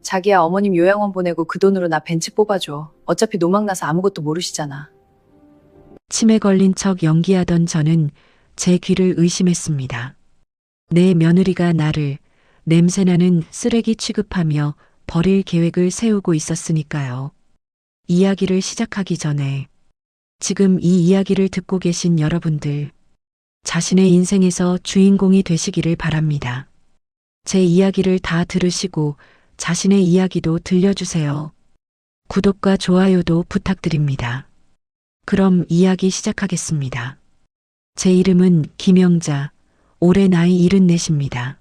자기야, 어머님 요양원 보내고 그 돈으로 나 벤츠 뽑아줘. 어차피 노망 나서 아무것도 모르시잖아. 치매 걸린 척 연기하던 저는 제 귀를 의심했습니다. 내 며느리가 나를 냄새나는 쓰레기 취급하며 버릴 계획을 세우고 있었으니까요. 이야기를 시작하기 전에 지금 이 이야기를 듣고 계신 여러분들, 자신의 인생에서 주인공이 되시기를 바랍니다. 제 이야기를 다 들으시고 자신의 이야기도 들려주세요. 구독과 좋아요도 부탁드립니다. 그럼 이야기 시작하겠습니다. 제 이름은 김영자, 올해 나이 74입니다.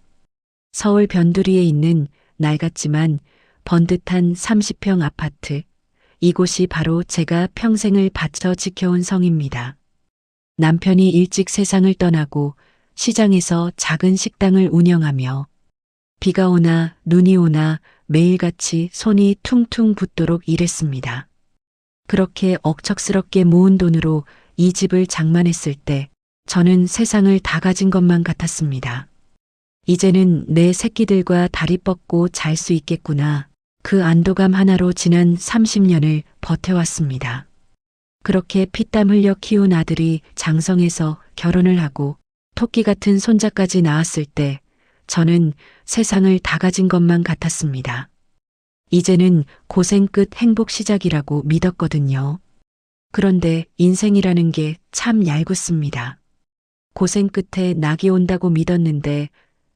서울 변두리에 있는 낡았지만 번듯한 30평 아파트, 이곳이 바로 제가 평생을 바쳐 지켜온 성입니다. 남편이 일찍 세상을 떠나고 시장에서 작은 식당을 운영하며 비가 오나 눈이 오나 매일같이 손이 퉁퉁 붓도록 일했습니다. 그렇게 억척스럽게 모은 돈으로 이 집을 장만했을 때 저는 세상을 다 가진 것만 같았습니다. 이제는 내 새끼들과 다리 뻗고 잘 수 있겠구나. 그 안도감 하나로 지난 30년을 버텨왔습니다. 그렇게 피땀 흘려 키운 아들이 장성해서 결혼을 하고 토끼 같은 손자까지 낳았을 때 저는 세상을 다 가진 것만 같았습니다. 이제는 고생 끝 행복 시작이라고 믿었거든요. 그런데 인생이라는 게 참 얄궂습니다. 고생 끝에 낙이 온다고 믿었는데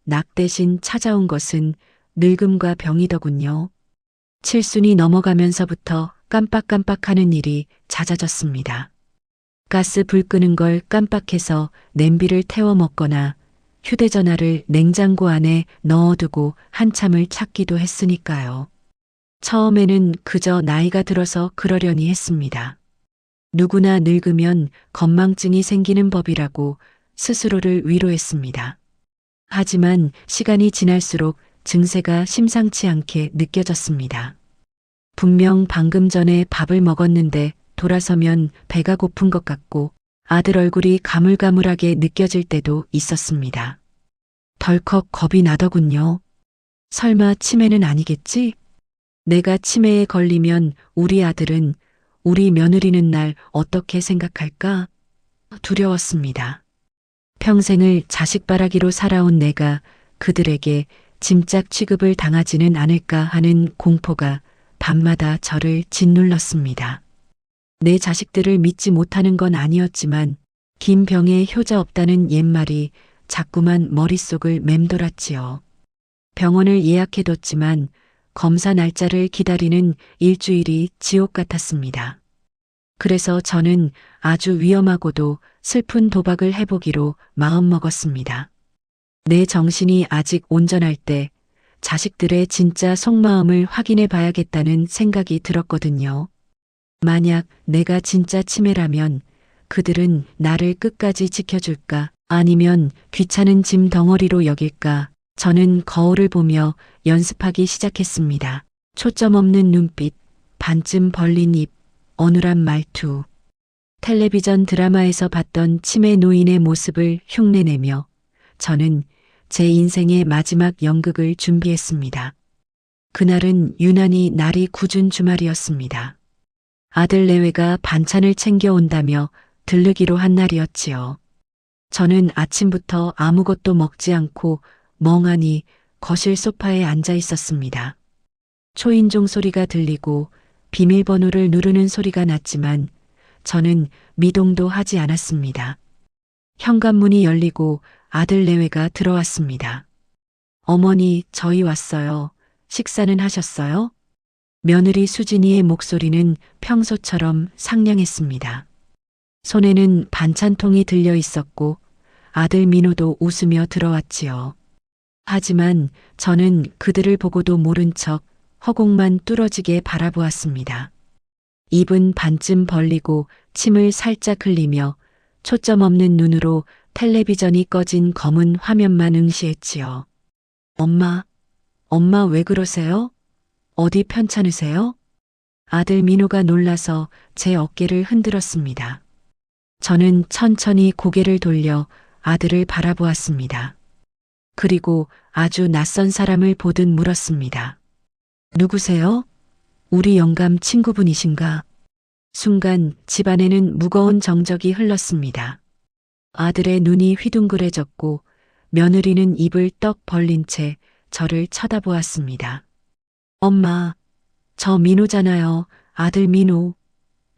낙 대신 찾아온 것은 늙음과 병이더군요. 칠순이 넘어가면서부터 깜빡깜빡하는 일이 잦아졌습니다. 가스 불 끄는 걸 깜빡해서 냄비를 태워 먹거나 휴대전화를 냉장고 안에 넣어두고 한참을 찾기도 했으니까요. 처음에는 그저 나이가 들어서 그러려니 했습니다. 누구나 늙으면 건망증이 생기는 법이라고 스스로를 위로했습니다. 하지만 시간이 지날수록 증세가 심상치 않게 느껴졌습니다. 분명 방금 전에 밥을 먹었는데 돌아서면 배가 고픈 것 같고 아들 얼굴이 가물가물하게 느껴질 때도 있었습니다. 덜컥 겁이 나더군요. 설마 치매는 아니겠지? 내가 치매에 걸리면 우리 아들은, 우리 며느리는 날 어떻게 생각할까? 두려웠습니다. 평생을 자식바라기로 살아온 내가 그들에게 짐짝 취급을 당하지는 않을까 하는 공포가 밤마다 저를 짓눌렀습니다. 내 자식들을 믿지 못하는 건 아니었지만 김병에 효자 없다는 옛말이 자꾸만 머릿속을 맴돌았지요. 병원을 예약해뒀지만 검사 날짜를 기다리는 일주일이 지옥 같았습니다. 그래서 저는 아주 위험하고도 슬픈 도박을 해보기로 마음먹었습니다. 내 정신이 아직 온전할 때 자식들의 진짜 속마음을 확인해 봐야겠다는 생각이 들었거든요. 만약 내가 진짜 치매라면 그들은 나를 끝까지 지켜줄까 아니면 귀찮은 짐 덩어리로 여길까. 저는 거울을 보며 연습하기 시작했습니다. 초점 없는 눈빛, 반쯤 벌린 입, 어눌한 말투. 텔레비전 드라마에서 봤던 치매 노인의 모습을 흉내내며 저는 제 인생의 마지막 연극을 준비했습니다. 그날은 유난히 날이 궂은 주말이었습니다. 아들 내외가 반찬을 챙겨온다며 들르기로 한 날이었지요. 저는 아침부터 아무것도 먹지 않고 멍하니 거실 소파에 앉아 있었습니다. 초인종 소리가 들리고 비밀번호를 누르는 소리가 났지만 저는 미동도 하지 않았습니다. 현관문이 열리고 아들 내외가 들어왔습니다. 어머니, 저희 왔어요. 식사는 하셨어요? 며느리 수진이의 목소리는 평소처럼 상냥했습니다. 손에는 반찬통이 들려 있었고 아들 민호도 웃으며 들어왔지요. 하지만 저는 그들을 보고도 모른 척 허공만 뚫어지게 바라보았습니다. 입은 반쯤 벌리고 침을 살짝 흘리며 초점 없는 눈으로 텔레비전이 꺼진 검은 화면만 응시했지요. 엄마 왜 그러세요? 어디 편찮으세요? 아들 민호가 놀라서 제 어깨를 흔들었습니다. 저는 천천히 고개를 돌려 아들을 바라보았습니다. 그리고 아주 낯선 사람을 보듯 물었습니다. 누구세요? 우리 영감 친구분이신가? 순간 집안에는 무거운 정적이 흘렀습니다. 아들의 눈이 휘둥그레졌고 며느리는 입을 떡 벌린 채 저를 쳐다보았습니다. 엄마, 저 민호잖아요. 아들 민호.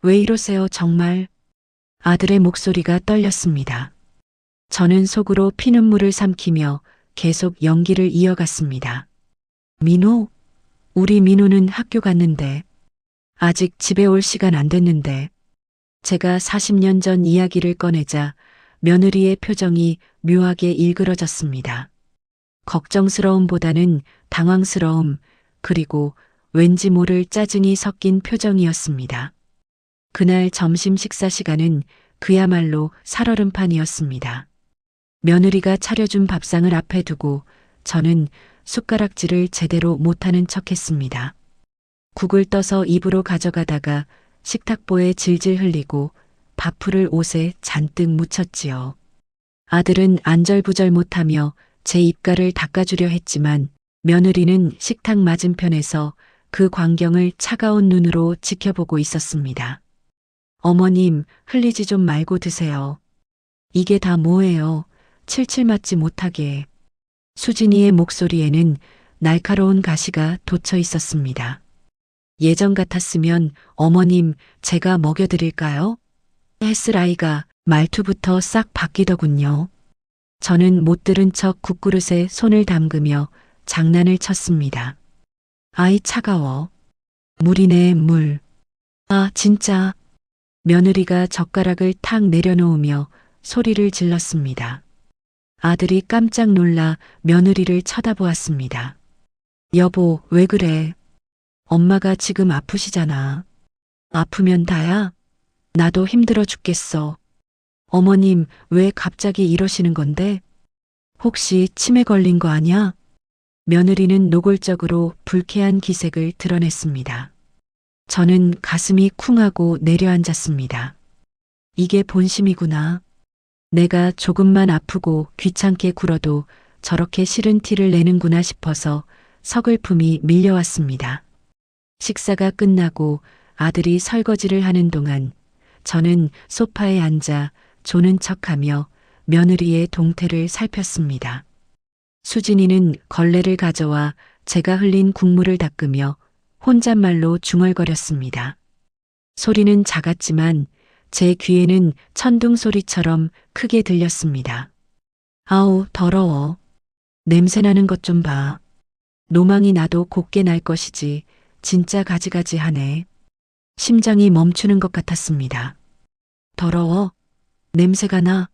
왜 이러세요, 정말? 아들의 목소리가 떨렸습니다. 저는 속으로 피눈물을 삼키며 계속 연기를 이어갔습니다. 민호? 우리 민호는 학교 갔는데. 아직 집에 올 시간 안 됐는데. 제가 40년 전 이야기를 꺼내자 며느리의 표정이 묘하게 일그러졌습니다. 걱정스러움보다는 당황스러움, 그리고 왠지 모를 짜증이 섞인 표정이었습니다. 그날 점심 식사 시간은 그야말로 살얼음판이었습니다. 며느리가 차려준 밥상을 앞에 두고 저는 숟가락질을 제대로 못하는 척했습니다. 국을 떠서 입으로 가져가다가 식탁보에 질질 흘리고 밥풀을 옷에 잔뜩 묻혔지요. 아들은 안절부절 못하며 제 입가를 닦아주려 했지만 며느리는 식탁 맞은편에서 그 광경을 차가운 눈으로 지켜보고 있었습니다. 어머님, 흘리지 좀 말고 드세요. 이게 다 뭐예요? 칠칠 맞지 못하게. 수진이의 목소리에는 날카로운 가시가 돋쳐 있었습니다. 예전 같았으면 어머님, 제가 먹여드릴까요? 했을 아이가 말투부터 싹 바뀌더군요. 저는 못 들은 척 국그릇에 손을 담그며 장난을 쳤습니다. 아이 차가워. 물이네, 물. 아, 진짜. 며느리가 젓가락을 탁 내려놓으며 소리를 질렀습니다. 아들이 깜짝 놀라 며느리를 쳐다보았습니다. 여보, 왜 그래? 엄마가 지금 아프시잖아. 아프면 다야? 나도 힘들어 죽겠어. 어머님, 왜 갑자기 이러시는 건데? 혹시 치매 걸린 거 아냐? 며느리는 노골적으로 불쾌한 기색을 드러냈습니다. 저는 가슴이 쿵하고 내려앉았습니다. 이게 본심이구나. 내가 조금만 아프고 귀찮게 굴어도 저렇게 싫은 티를 내는구나 싶어서 서글픔이 밀려왔습니다. 식사가 끝나고 아들이 설거지를 하는 동안 저는 소파에 앉아 조는 척하며 며느리의 동태를 살폈습니다. 수진이는 걸레를 가져와 제가 흘린 국물을 닦으며 혼잣말로 중얼거렸습니다. 소리는 작았지만 제 귀에는 천둥 소리처럼 크게 들렸습니다. 아우, 더러워. 냄새나는 것 좀 봐. 노망이 나도 곱게 날 것이지 진짜 가지가지하네. 심장이 멈추는 것 같았습니다. 더러워? 냄새가 나?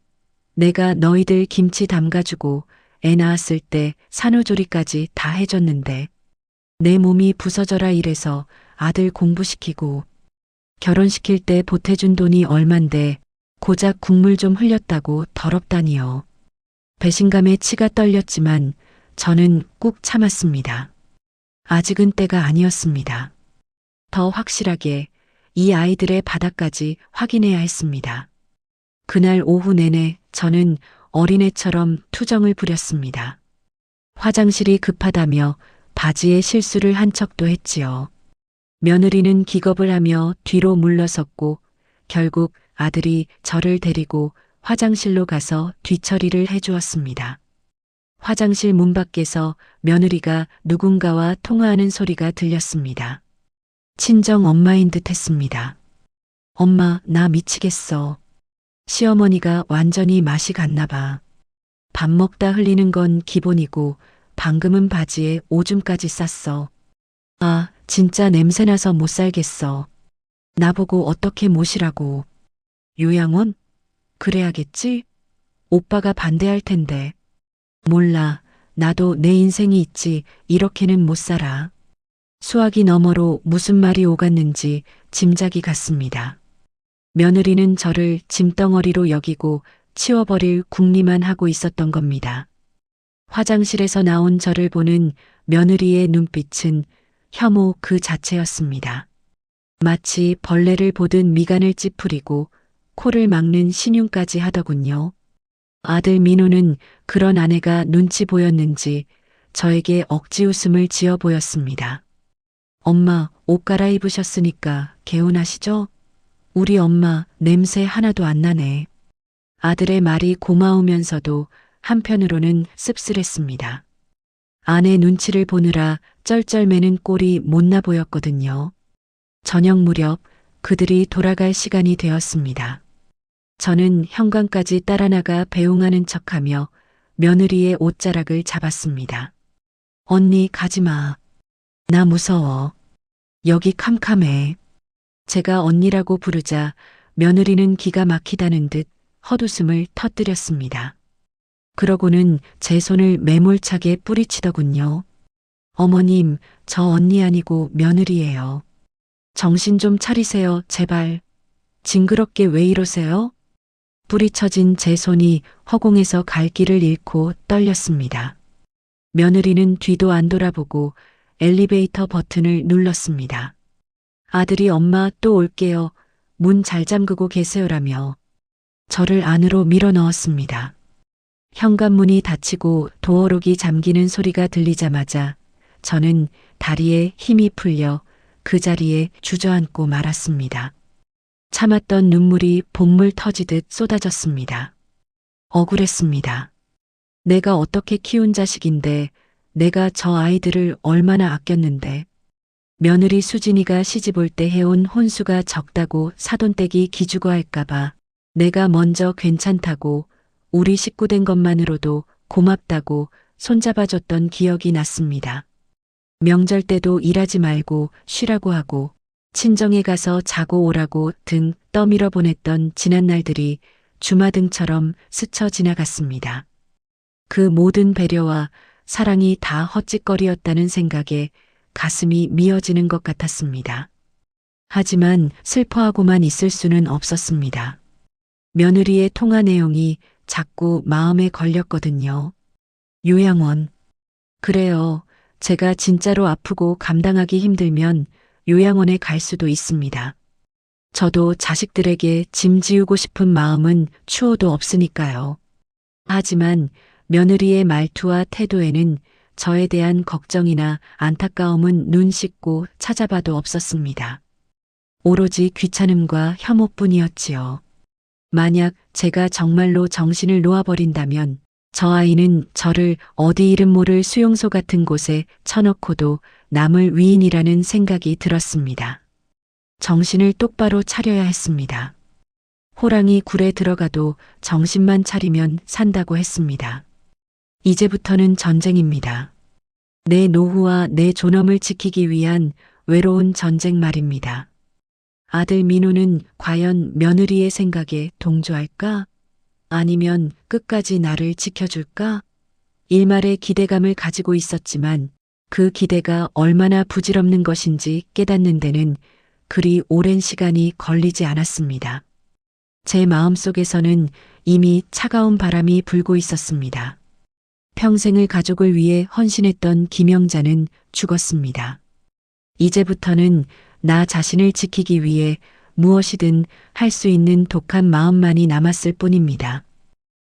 내가 너희들 김치 담가주고 애 낳았을 때 산후조리까지 다 해줬는데 내 몸이 부서져라 이래서 아들 공부시키고 결혼시킬 때 보태준 돈이 얼만데 고작 국물 좀 흘렸다고 더럽다니요. 배신감에 치가 떨렸지만 저는 꾹 참았습니다. 아직은 때가 아니었습니다. 더 확실하게 이 아이들의 바닥까지 확인해야 했습니다. 그날 오후 내내 저는 어린애처럼 투정을 부렸습니다. 화장실이 급하다며 바지에 실수를 한 척도 했지요. 며느리는 기겁을 하며 뒤로 물러섰고 결국 아들이 저를 데리고 화장실로 가서 뒤처리를 해주었습니다. 화장실 문 밖에서 며느리가 누군가와 통화하는 소리가 들렸습니다. 친정 엄마인 듯 했습니다. 엄마, 나 미치겠어. 시어머니가 완전히 맛이 갔나 봐. 밥 먹다 흘리는 건 기본이고 방금은 바지에 오줌까지 쌌어. 아, 진짜 냄새나서 못 살겠어. 나보고 어떻게 모시라고. 요양원? 그래야겠지? 오빠가 반대할 텐데. 몰라. 나도 내 인생이 있지. 이렇게는 못 살아. 수화기 너머로 무슨 말이 오갔는지 짐작이 갔습니다. 며느리는 저를 짐덩어리로 여기고 치워버릴 궁리만 하고 있었던 겁니다. 화장실에서 나온 저를 보는 며느리의 눈빛은 혐오 그 자체였습니다. 마치 벌레를 보듯 미간을 찌푸리고 코를 막는 신용까지 하더군요. 아들 민호는 그런 아내가 눈치 보였는지 저에게 억지 웃음을 지어 보였습니다. 엄마, 옷 갈아입으셨으니까 개운하시죠? 우리 엄마 냄새 하나도 안 나네. 아들의 말이 고마우면서도 한편으로는 씁쓸했습니다. 아내 눈치를 보느라 쩔쩔매는 꼴이 못나 보였거든요. 저녁 무렵 그들이 돌아갈 시간이 되었습니다. 저는 현관까지 따라 나가 배웅하는 척하며 며느리의 옷자락을 잡았습니다. 언니 가지 마. 나 무서워. 여기 캄캄해. 제가 언니라고 부르자 며느리는 기가 막히다는 듯 헛웃음을 터뜨렸습니다. 그러고는 제 손을 매몰차게 뿌리치더군요. 어머님, 저 언니 아니고 며느리예요. 정신 좀 차리세요, 제발. 징그럽게 왜 이러세요? 뿌리쳐진 제 손이 허공에서 갈 길을 잃고 떨렸습니다. 며느리는 뒤도 안 돌아보고 엘리베이터 버튼을 눌렀습니다. 아들이 엄마 또 올게요. 문 잘 잠그고 계세요라며 저를 안으로 밀어 넣었습니다. 현관문이 닫히고 도어록이 잠기는 소리가 들리자마자 저는 다리에 힘이 풀려 그 자리에 주저앉고 말았습니다. 참았던 눈물이 본물 터지듯 쏟아졌습니다. 억울했습니다. 내가 어떻게 키운 자식인데, 내가 저 아이들을 얼마나 아꼈는데, 며느리 수진이가 시집 올 때 해온 혼수가 적다고 사돈댁이 기죽어 할까봐 내가 먼저 괜찮다고 우리 식구 된 것만으로도 고맙다고 손잡아줬던 기억이 났습니다. 명절 때도 일하지 말고 쉬라고 하고 친정에 가서 자고 오라고 등 떠밀어 보냈던 지난 날들이 주마등처럼 스쳐 지나갔습니다. 그 모든 배려와 사랑이 다 헛짓거리였다는 생각에 가슴이 미어지는 것 같았습니다. 하지만 슬퍼하고만 있을 수는 없었습니다. 며느리의 통화 내용이 자꾸 마음에 걸렸거든요. 요양원. 그래요. 제가 진짜로 아프고 감당하기 힘들면 요양원에 갈 수도 있습니다. 저도 자식들에게 짐 지우고 싶은 마음은 추호도 없으니까요. 하지만 며느리의 말투와 태도에는 저에 대한 걱정이나 안타까움은 눈 씻고 찾아봐도 없었습니다. 오로지 귀찮음과 혐오뿐이었지요. 만약 제가 정말로 정신을 놓아버린다면 저 아이는 저를 어디 이름 모를 수용소 같은 곳에 쳐넣고도 남을 위인이라는 생각이 들었습니다. 정신을 똑바로 차려야 했습니다. 호랑이 굴에 들어가도 정신만 차리면 산다고 했습니다. 이제부터는 전쟁입니다. 내 노후와 내 존엄을 지키기 위한 외로운 전쟁 말입니다. 아들 민호는 과연 며느리의 생각에 동조할까? 아니면 끝까지 나를 지켜줄까? 일말의 기대감을 가지고 있었지만 그 기대가 얼마나 부질없는 것인지 깨닫는 데는 그리 오랜 시간이 걸리지 않았습니다. 제 마음속에서는 이미 차가운 바람이 불고 있었습니다. 평생을 가족을 위해 헌신했던 김영자는 죽었습니다. 이제부터는 나 자신을 지키기 위해 무엇이든 할 수 있는 독한 마음만이 남았을 뿐입니다.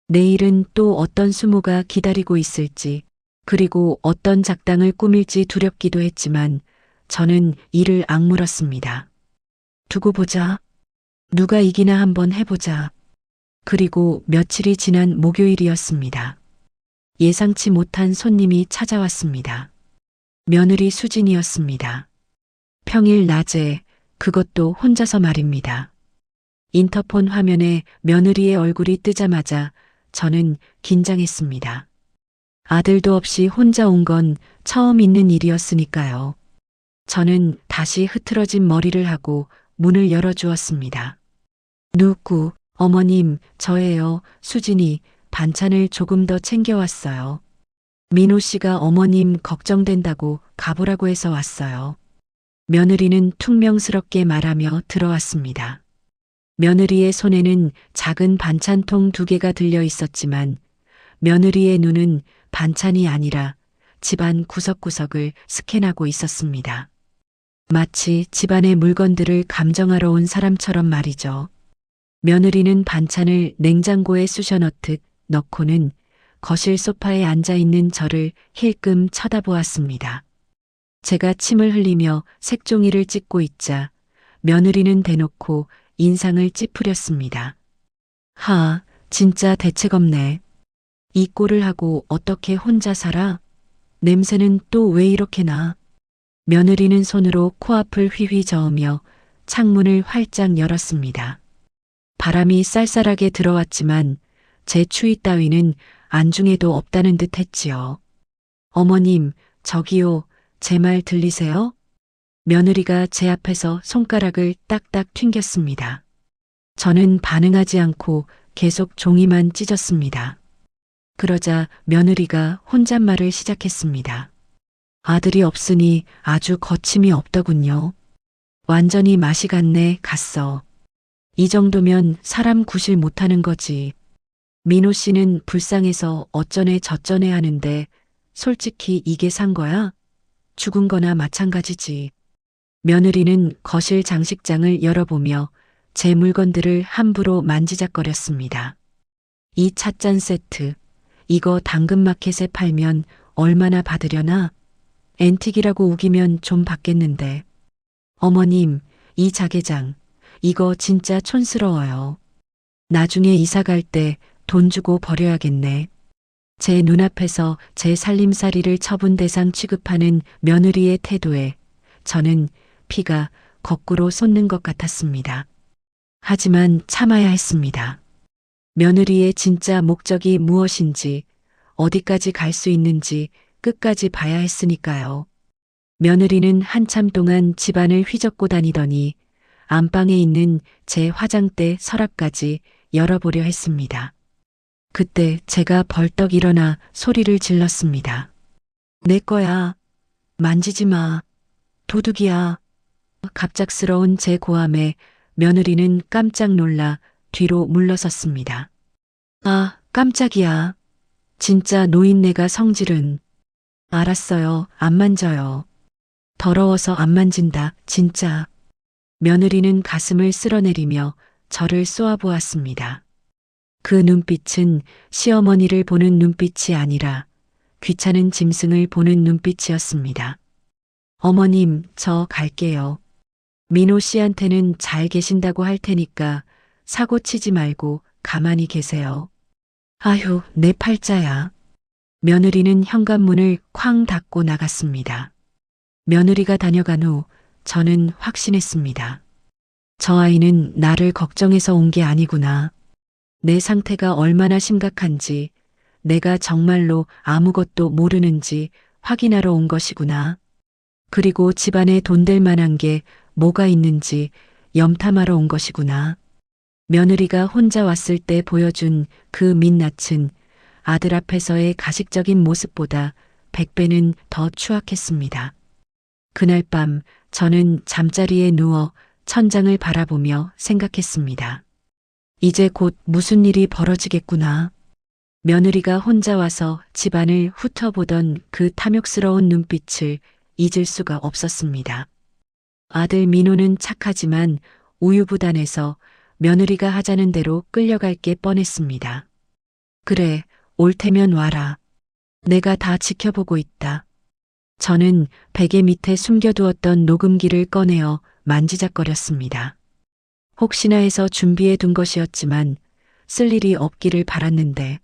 내일은 또 어떤 수모가 기다리고 있을지, 그리고 어떤 작당을 꾸밀지 두렵기도 했지만 저는 이를 악물었습니다. 두고 보자. 누가 이기나 한번 해보자. 그리고 며칠이 지난 목요일이었습니다. 예상치 못한 손님이 찾아왔습니다. 며느리 수진이었습니다. 평일 낮에, 그것도 혼자서 말입니다. 인터폰 화면에 며느리의 얼굴이 뜨자마자 저는 긴장했습니다. 아들도 없이 혼자 온 건 처음 있는 일이었으니까요. 저는 다시 흐트러진 머리를 하고 문을 열어주었습니다. 누구, 어머님, 저예요. 수진이 반찬을 조금 더 챙겨왔어요. 민호 씨가 어머님 걱정된다고 가보라고 해서 왔어요. 며느리는 퉁명스럽게 말하며 들어왔습니다. 며느리의 손에는 작은 반찬통 2개가 들려 있었지만 며느리의 눈은 반찬이 아니라 집안 구석구석을 스캔하고 있었습니다. 마치 집안의 물건들을 감정하러 온 사람처럼 말이죠. 며느리는 반찬을 냉장고에 쑤셔 넣듯 넣고는 거실 소파에 앉아 있는 저를 힐끔 쳐다보았습니다. 제가 침을 흘리며 색종이를 찍고 있자 며느리는 대놓고 인상을 찌푸렸습니다. 진짜 대책 없네. 이 꼴을 하고 어떻게 혼자 살아? 냄새는 또 왜 이렇게 나? 며느리는 손으로 코앞을 휘휘 저으며 창문을 활짝 열었습니다. 바람이 쌀쌀하게 들어왔지만 제 추위 따위는 안중에도 없다는 듯 했지요. 어머님, 저기요, 제 말 들리세요? 며느리가 제 앞에서 손가락을 딱딱 튕겼습니다. 저는 반응하지 않고 계속 종이만 찢었습니다. 그러자 며느리가 혼잣말을 시작했습니다. 아들이 없으니 아주 거침이 없더군요. 완전히 맛이 갔어. 이 정도면 사람 구실 못하는 거지. 민호 씨는 불쌍해서 어쩌네 저쩌네 하는데 솔직히 이게 산 거야? 죽은 거나 마찬가지지. 며느리는 거실 장식장을 열어보며 제 물건들을 함부로 만지작거렸습니다. 이 찻잔 세트, 이거 당근마켓에 팔면 얼마나 받으려나? 앤틱이라고 우기면 좀 받겠는데. 어머님, 이 자개장, 이거 진짜 촌스러워요. 나중에 이사 갈 때 돈 주고 버려야겠네. 제 눈앞에서 제 살림살이를 처분 대상 취급하는 며느리의 태도에 저는 피가 거꾸로 솟는 것 같았습니다. 하지만 참아야 했습니다. 며느리의 진짜 목적이 무엇인지, 어디까지 갈 수 있는지 끝까지 봐야 했으니까요. 며느리는 한참 동안 집안을 휘젓고 다니더니 안방에 있는 제 화장대 서랍까지 열어보려 했습니다. 그때 제가 벌떡 일어나 소리를 질렀습니다. 내 거야. 만지지 마. 도둑이야. 갑작스러운 제 고함에 며느리는 깜짝 놀라 뒤로 물러섰습니다. 깜짝이야. 진짜 노인네가 성질은. 알았어요. 안 만져요. 더러워서 안 만진다. 진짜. 며느리는 가슴을 쓸어내리며 저를 쏘아보았습니다. 그 눈빛은 시어머니를 보는 눈빛이 아니라 귀찮은 짐승을 보는 눈빛이었습니다. 어머님, 저 갈게요. 민호 씨한테는 잘 계신다고 할 테니까 사고 치지 말고 가만히 계세요. 아휴, 내 팔자야. 며느리는 현관문을 쾅 닫고 나갔습니다. 며느리가 다녀간 후 저는 확신했습니다. 저 아이는 나를 걱정해서 온 게 아니구나. 내 상태가 얼마나 심각한지, 내가 정말로 아무것도 모르는지 확인하러 온 것이구나. 그리고 집안에 돈 될 만한 게 뭐가 있는지 염탐하러 온 것이구나. 며느리가 혼자 왔을 때 보여준 그 민낯은 아들 앞에서의 가식적인 모습보다 100배는 더 추악했습니다. 그날 밤 저는 잠자리에 누워 천장을 바라보며 생각했습니다. 이제 곧 무슨 일이 벌어지겠구나. 며느리가 혼자 와서 집안을 훑어보던 그 탐욕스러운 눈빛을 잊을 수가 없었습니다. 아들 민호는 착하지만 우유부단해서 며느리가 하자는 대로 끌려갈 게 뻔했습니다. 그래, 올 테면 와라. 내가 다 지켜보고 있다. 저는 베개 밑에 숨겨두었던 녹음기를 꺼내어 만지작거렸습니다. 혹시나 해서 준비해 둔 것이었지만 쓸 일이 없기를 바랐는데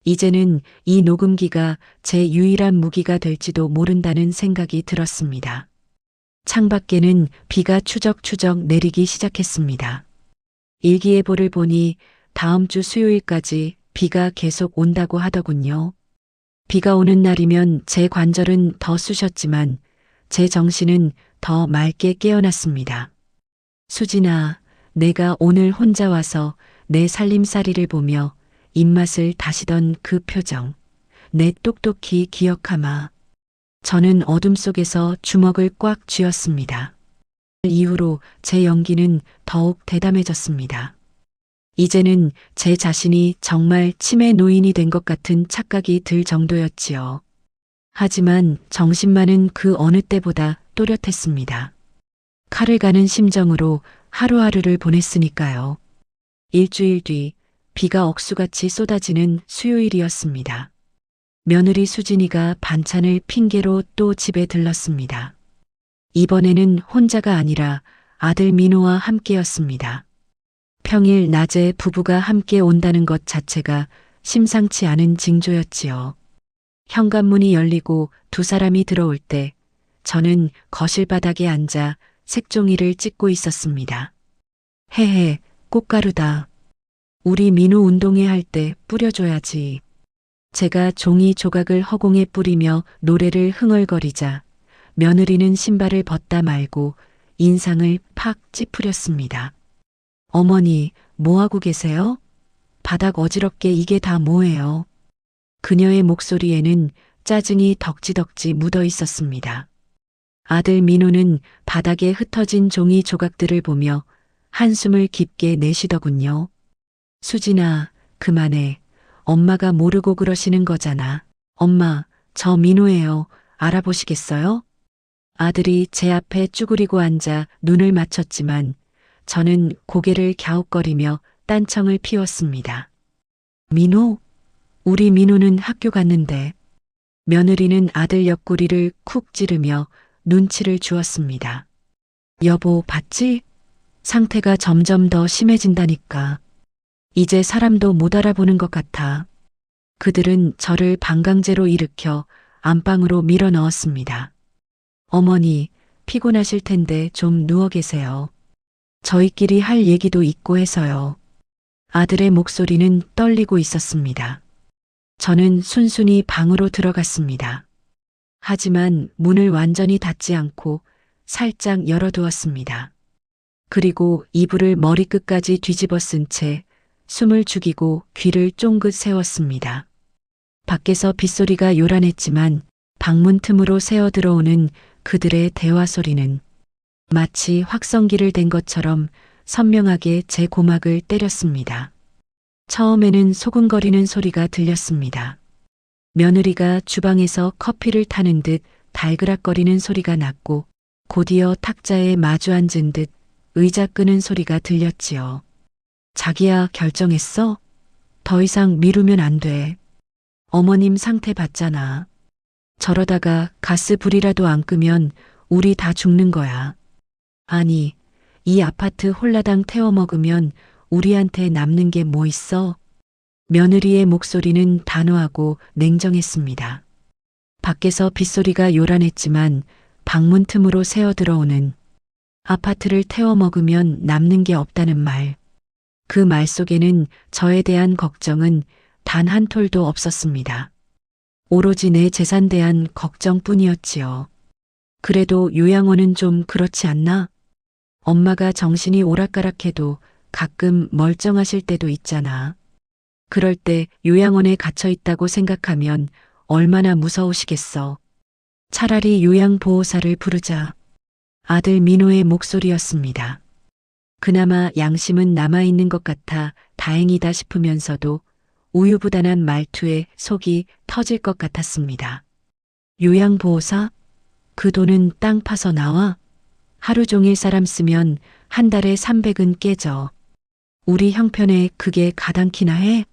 이제는 이 녹음기가 제 유일한 무기가 될지도 모른다는 생각이 들었습니다. 창밖에는 비가 추적추적 내리기 시작했습니다. 일기예보를 보니 다음 주 수요일까지 비가 계속 온다고 하더군요. 비가 오는 날이면 제 관절은 더 쑤셨지만 제 정신은 더 맑게 깨어났습니다. 수진아, 내가 오늘 혼자 와서 내 살림살이를 보며 입맛을 다시던 그 표정, 내 똑똑히 기억하마. 저는 어둠 속에서 주먹을 꽉 쥐었습니다. 이후로 제 연기는 더욱 대담해졌습니다. 이제는 제 자신이 정말 치매 노인이 된 것 같은 착각이 들 정도였지요. 하지만 정신만은 그 어느 때보다 또렷했습니다. 칼을 가는 심정으로 하루하루를 보냈으니까요. 일주일 뒤 비가 억수같이 쏟아지는 수요일이었습니다. 며느리 수진이가 반찬을 핑계로 또 집에 들렀습니다. 이번에는 혼자가 아니라 아들 민호와 함께였습니다. 평일 낮에 부부가 함께 온다는 것 자체가 심상치 않은 징조였지요. 현관문이 열리고 두 사람이 들어올 때 저는 거실 바닥에 앉아 색종이를 찍고 있었습니다. 헤헤, 꽃가루다. 우리 민호 운동회 할 때 뿌려줘야지. 제가 종이 조각을 허공에 뿌리며 노래를 흥얼거리자 며느리는 신발을 벗다 말고 인상을 팍 찌푸렸습니다. 어머니, 뭐하고 계세요? 바닥 어지럽게 이게 다 뭐예요? 그녀의 목소리에는 짜증이 덕지덕지 묻어 있었습니다. 아들 민호는 바닥에 흩어진 종이 조각들을 보며 한숨을 깊게 내쉬더군요. 수진아, 그만해. 엄마가 모르고 그러시는 거잖아. 엄마, 저 민호예요. 알아보시겠어요? 아들이 제 앞에 쭈그리고 앉아 눈을 맞췄지만 저는 고개를 갸웃거리며 딴청을 피웠습니다. 민호? 우리 민호는 학교 갔는데. 며느리는 아들 옆구리를 쿡 찌르며 눈치를 주었습니다. 여보, 봤지? 상태가 점점 더 심해진다니까. 이제 사람도 못 알아보는 것 같아. 그들은 저를 방광제로 일으켜 안방으로 밀어 넣었습니다. 어머니, 피곤하실 텐데 좀 누워 계세요. 저희끼리 할 얘기도 있고 해서요. 아들의 목소리는 떨리고 있었습니다. 저는 순순히 방으로 들어갔습니다. 하지만 문을 완전히 닫지 않고 살짝 열어두었습니다. 그리고 이불을 머리끝까지 뒤집어 쓴 채 숨을 죽이고 귀를 쫑긋 세웠습니다. 밖에서 빗소리가 요란했지만 방문 틈으로 새어 들어오는 그들의 대화 소리는 마치 확성기를 댄 것처럼 선명하게 제 고막을 때렸습니다. 처음에는 소근거리는 소리가 들렸습니다. 며느리가 주방에서 커피를 타는 듯 달그락거리는 소리가 났고 곧이어 탁자에 마주 앉은 듯 의자 끄는 소리가 들렸지요. 자기야, 결정했어? 더 이상 미루면 안 돼. 어머님 상태 봤잖아. 저러다가 가스 불이라도 안 끄면 우리 다 죽는 거야. 아니, 이 아파트 홀라당 태워 먹으면 우리한테 남는 게 뭐 있어? 며느리의 목소리는 단호하고 냉정했습니다. 밖에서 빗소리가 요란했지만 방문 틈으로 새어 들어오는 아파트를 태워 먹으면 남는 게 없다는 말. 그 말 속에는 저에 대한 걱정은 단 한 톨도 없었습니다. 오로지 내 재산 대한 걱정뿐이었지요. 그래도 요양원은 좀 그렇지 않나? 엄마가 정신이 오락가락해도 가끔 멀쩡하실 때도 있잖아. 그럴 때 요양원에 갇혀 있다고 생각하면 얼마나 무서우시겠어. 차라리 요양보호사를 부르자. 아들 민호의 목소리였습니다. 그나마 양심은 남아있는 것 같아 다행이다 싶으면서도 우유부단한 말투에 속이 터질 것 같았습니다. 요양보호사? 그 돈은 땅 파서 나와? 하루 종일 사람 쓰면 한 달에 300은 깨져. 우리 형편에 그게 가당키나 해?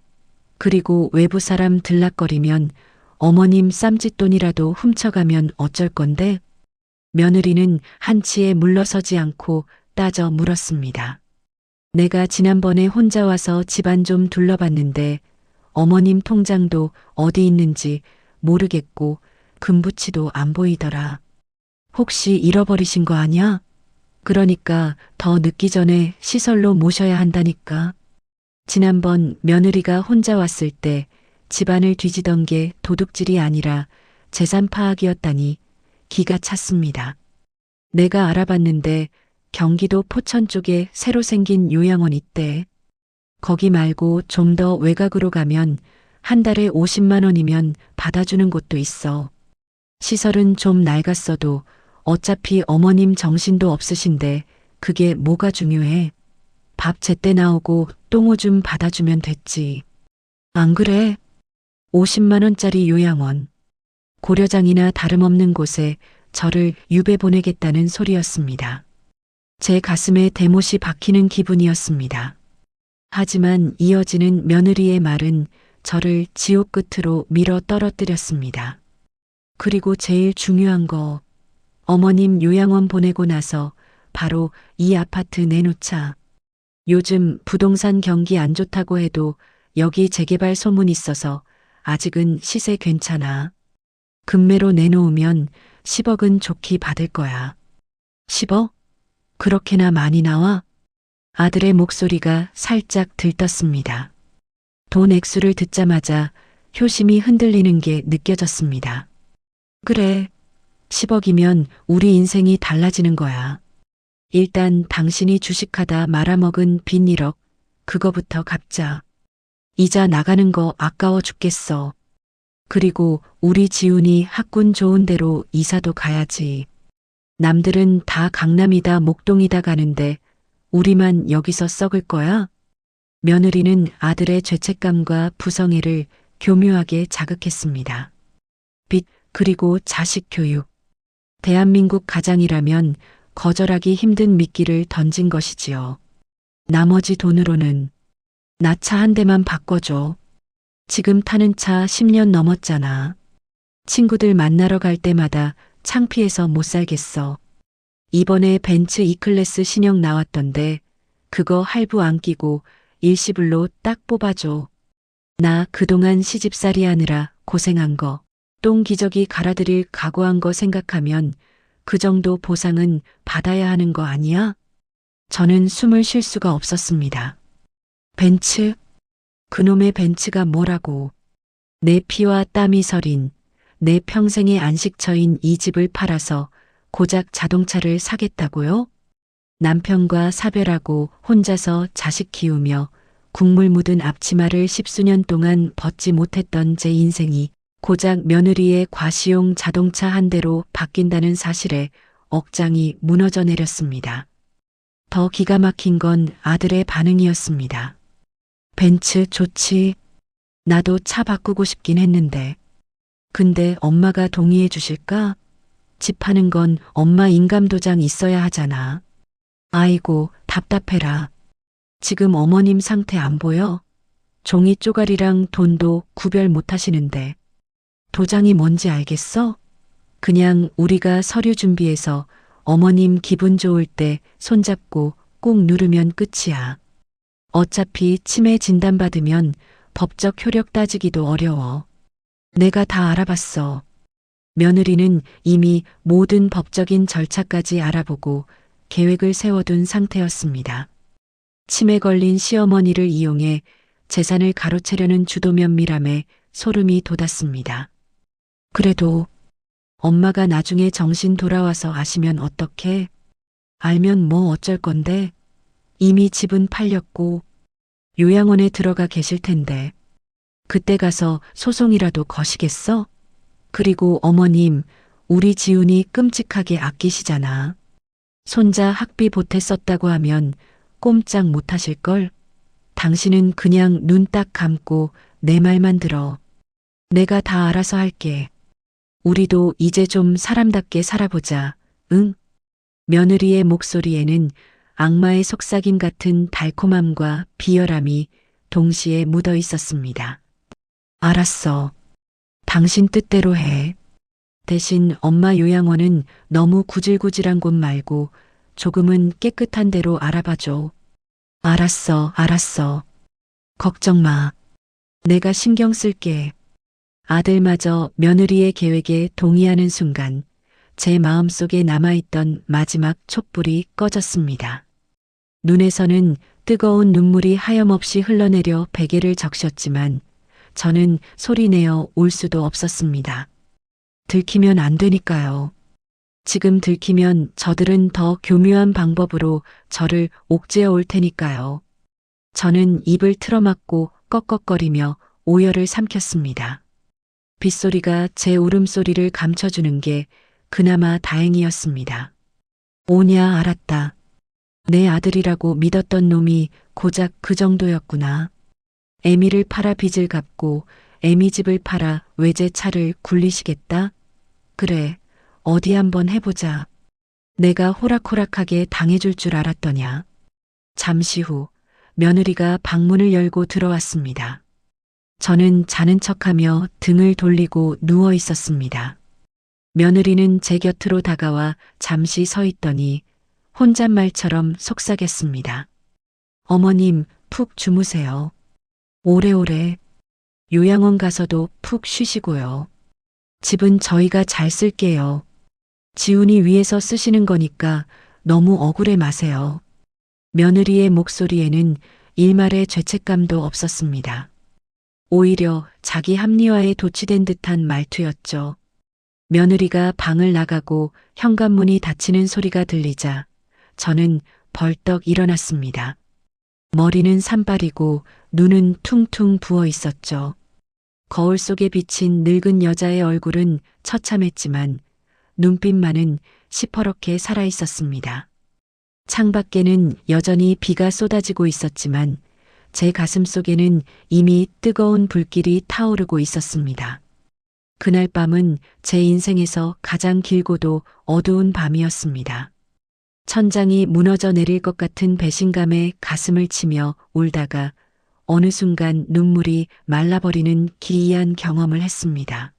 그리고 외부 사람 들락거리면 어머님 쌈짓돈이라도 훔쳐가면 어쩔 건데? 며느리는 한치에 물러서지 않고 따져 물었습니다. 내가 지난번에 혼자 와서 집안 좀 둘러봤는데 어머님 통장도 어디 있는지 모르겠고 금부치도 안 보이더라. 혹시 잃어버리신 거 아냐? 그러니까 더 늦기 전에 시설로 모셔야 한다니까. 지난번 며느리가 혼자 왔을 때 집안을 뒤지던 게 도둑질이 아니라 재산 파악이었다니 기가 찼습니다. 내가 알아봤는데 경기도 포천 쪽에 새로 생긴 요양원 있대. 거기 말고 좀 더 외곽으로 가면 한 달에 50만 원이면 받아주는 곳도 있어. 시설은 좀 낡았어도 어차피 어머님 정신도 없으신데 그게 뭐가 중요해. 밥 제때 나오고 똥오줌 받아주면 됐지. 안 그래? 50만 원짜리 요양원. 고려장이나 다름없는 곳에 저를 유배 보내겠다는 소리였습니다. 제 가슴에 대못이 박히는 기분이었습니다. 하지만 이어지는 며느리의 말은 저를 지옥 끝으로 밀어 떨어뜨렸습니다. 그리고 제일 중요한 거, 어머님 요양원 보내고 나서 바로 이 아파트 내놓자. 요즘 부동산 경기 안 좋다고 해도 여기 재개발 소문 있어서 아직은 시세 괜찮아. 금매로 내놓으면 10억은 좋게 받을 거야. 10억? 그렇게나 많이 나와? 아들의 목소리가 살짝 들떴습니다. 돈 액수를 듣자마자 효심이 흔들리는 게 느껴졌습니다. 그래, 10억이면 우리 인생이 달라지는 거야. 일단 당신이 주식하다 말아먹은 빚 1억, 그거부터 갚자. 이자 나가는 거 아까워 죽겠어. 그리고 우리 지훈이 학군 좋은 데로 이사도 가야지. 남들은 다 강남이다 목동이다 가는데 우리만 여기서 썩을 거야? 며느리는 아들의 죄책감과 부성애를 교묘하게 자극했습니다. 빚, 그리고 자식 교육. 대한민국 가장이라면 거절하기 힘든 미끼를 던진 것이지요. 나머지 돈으로는 나 차 한 대만 바꿔줘. 지금 타는 차 10년 넘었잖아. 친구들 만나러 갈 때마다 창피해서 못 살겠어. 이번에 벤츠 E클래스 신형 나왔던데 그거 할부 안 끼고 일시불로 딱 뽑아줘. 나 그동안 시집살이 하느라 고생한 거, 똥 기저귀 갈아드릴 각오한 거 생각하면 그 정도 보상은 받아야 하는 거 아니야? 저는 숨을 쉴 수가 없었습니다. 벤츠? 그놈의 벤츠가 뭐라고. 내 피와 땀이 서린, 내 평생의 안식처인 이 집을 팔아서 고작 자동차를 사겠다고요? 남편과 사별하고 혼자서 자식 키우며 국물 묻은 앞치마를 10수년 동안 벗지 못했던 제 인생이 고작 며느리의 과시용 자동차 한 대로 바뀐다는 사실에 억장이 무너져 내렸습니다. 더 기가 막힌 건 아들의 반응이었습니다. 벤츠 좋지. 나도 차 바꾸고 싶긴 했는데. 근데 엄마가 동의해 주실까? 집 파는 건 엄마 인감도장 있어야 하잖아. 아이고, 답답해라. 지금 어머님 상태 안 보여? 종이 쪼가리랑 돈도 구별 못 하시는데. 도장이 뭔지 알겠어? 그냥 우리가 서류 준비해서 어머님 기분 좋을 때 손잡고 꾹 누르면 끝이야. 어차피 치매 진단받으면 법적 효력 따지기도 어려워. 내가 다 알아봤어. 며느리는 이미 모든 법적인 절차까지 알아보고 계획을 세워둔 상태였습니다. 치매 걸린 시어머니를 이용해 재산을 가로채려는 주도 면밀함에 소름이 돋았습니다. 그래도 엄마가 나중에 정신 돌아와서 아시면 어떡해? 알면 뭐 어쩔 건데? 이미 집은 팔렸고 요양원에 들어가 계실 텐데. 그때 가서 소송이라도 거시겠어? 그리고 어머님, 우리 지훈이 끔찍하게 아끼시잖아. 손자 학비 보태 썼다고 하면 꼼짝 못 하실걸? 당신은 그냥 눈 딱 감고 내 말만 들어. 내가 다 알아서 할게. 우리도 이제 좀 사람답게 살아보자, 응? 며느리의 목소리에는 악마의 속삭임 같은 달콤함과 비열함이 동시에 묻어 있었습니다. 알았어. 당신 뜻대로 해. 대신 엄마 요양원은 너무 구질구질한 곳 말고 조금은 깨끗한 데로 알아봐줘. 알았어, 알았어. 걱정 마. 내가 신경 쓸게. 아들마저 며느리의 계획에 동의하는 순간 제 마음속에 남아있던 마지막 촛불이 꺼졌습니다. 눈에서는 뜨거운 눈물이 하염없이 흘러내려 베개를 적셨지만 저는 소리내어 울 수도 없었습니다. 들키면 안 되니까요. 지금 들키면 저들은 더 교묘한 방법으로 저를 옥죄어 올 테니까요. 저는 입을 틀어막고 꺽꺽거리며 오열을 삼켰습니다. 빗소리가 제 울음소리를 감춰주는 게 그나마 다행이었습니다. 오냐 알았다. 내 아들이라고 믿었던 놈이 고작 그 정도였구나. 애미를 팔아 빚을 갚고 애미 집을 팔아 외제차를 굴리시겠다? 그래, 어디 한번 해보자. 내가 호락호락하게 당해줄 줄 알았더냐. 잠시 후 며느리가 방문을 열고 들어왔습니다. 저는 자는 척하며 등을 돌리고 누워 있었습니다. 며느리는 제 곁으로 다가와 잠시 서 있더니 혼잣말처럼 속삭였습니다. 어머님, 푹 주무세요. 오래오래. 요양원 가서도 푹 쉬시고요. 집은 저희가 잘 쓸게요. 지훈이 위해서 쓰시는 거니까 너무 억울해 마세요. 며느리의 목소리에는 일말의 죄책감도 없었습니다. 오히려 자기 합리화에 도취된 듯한 말투였죠. 며느리가 방을 나가고 현관문이 닫히는 소리가 들리자 저는 벌떡 일어났습니다. 머리는 산발이고 눈은 퉁퉁 부어 있었죠. 거울 속에 비친 늙은 여자의 얼굴은 처참했지만 눈빛만은 시퍼렇게 살아 있었습니다. 창밖에는 여전히 비가 쏟아지고 있었지만 제 가슴 속에는 이미 뜨거운 불길이 타오르고 있었습니다. 그날 밤은 제 인생에서 가장 길고도 어두운 밤이었습니다. 천장이 무너져 내릴 것 같은 배신감에 가슴을 치며 울다가 어느 순간 눈물이 말라버리는 기이한 경험을 했습니다.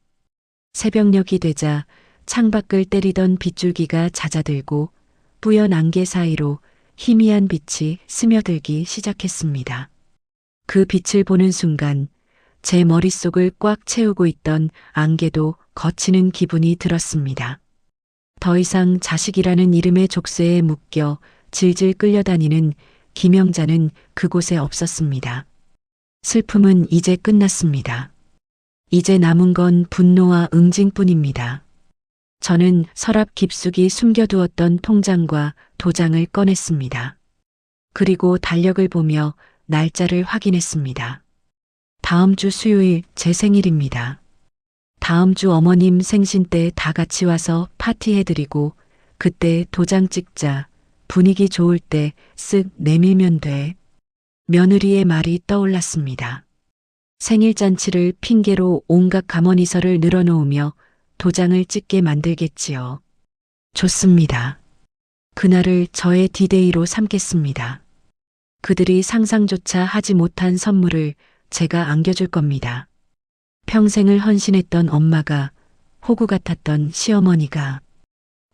새벽녘이 되자 창밖을 때리던 빗줄기가 잦아들고 뿌연 안개 사이로 희미한 빛이 스며들기 시작했습니다. 그 빛을 보는 순간 제 머릿속을 꽉 채우고 있던 안개도 걷히는 기분이 들었습니다. 더 이상 자식이라는 이름의 족쇄에 묶여 질질 끌려다니는 김영자는 그곳에 없었습니다. 슬픔은 이제 끝났습니다. 이제 남은 건 분노와 응징뿐입니다. 저는 서랍 깊숙이 숨겨두었던 통장과 도장을 꺼냈습니다. 그리고 달력을 보며 날짜를 확인했습니다. 다음 주 수요일 제 생일입니다. 다음 주 어머님 생신 때 다 같이 와서 파티해드리고 그때 도장 찍자. 분위기 좋을 때 쓱 내밀면 돼. 며느리의 말이 떠올랐습니다. 생일잔치를 핑계로 온갖 가머니설을 늘어놓으며 도장을 찍게 만들겠지요. 좋습니다. 그날을 저의 디데이로 삼겠습니다. 그들이 상상조차 하지 못한 선물을 제가 안겨줄 겁니다. 평생을 헌신했던 엄마가, 호구 같았던 시어머니가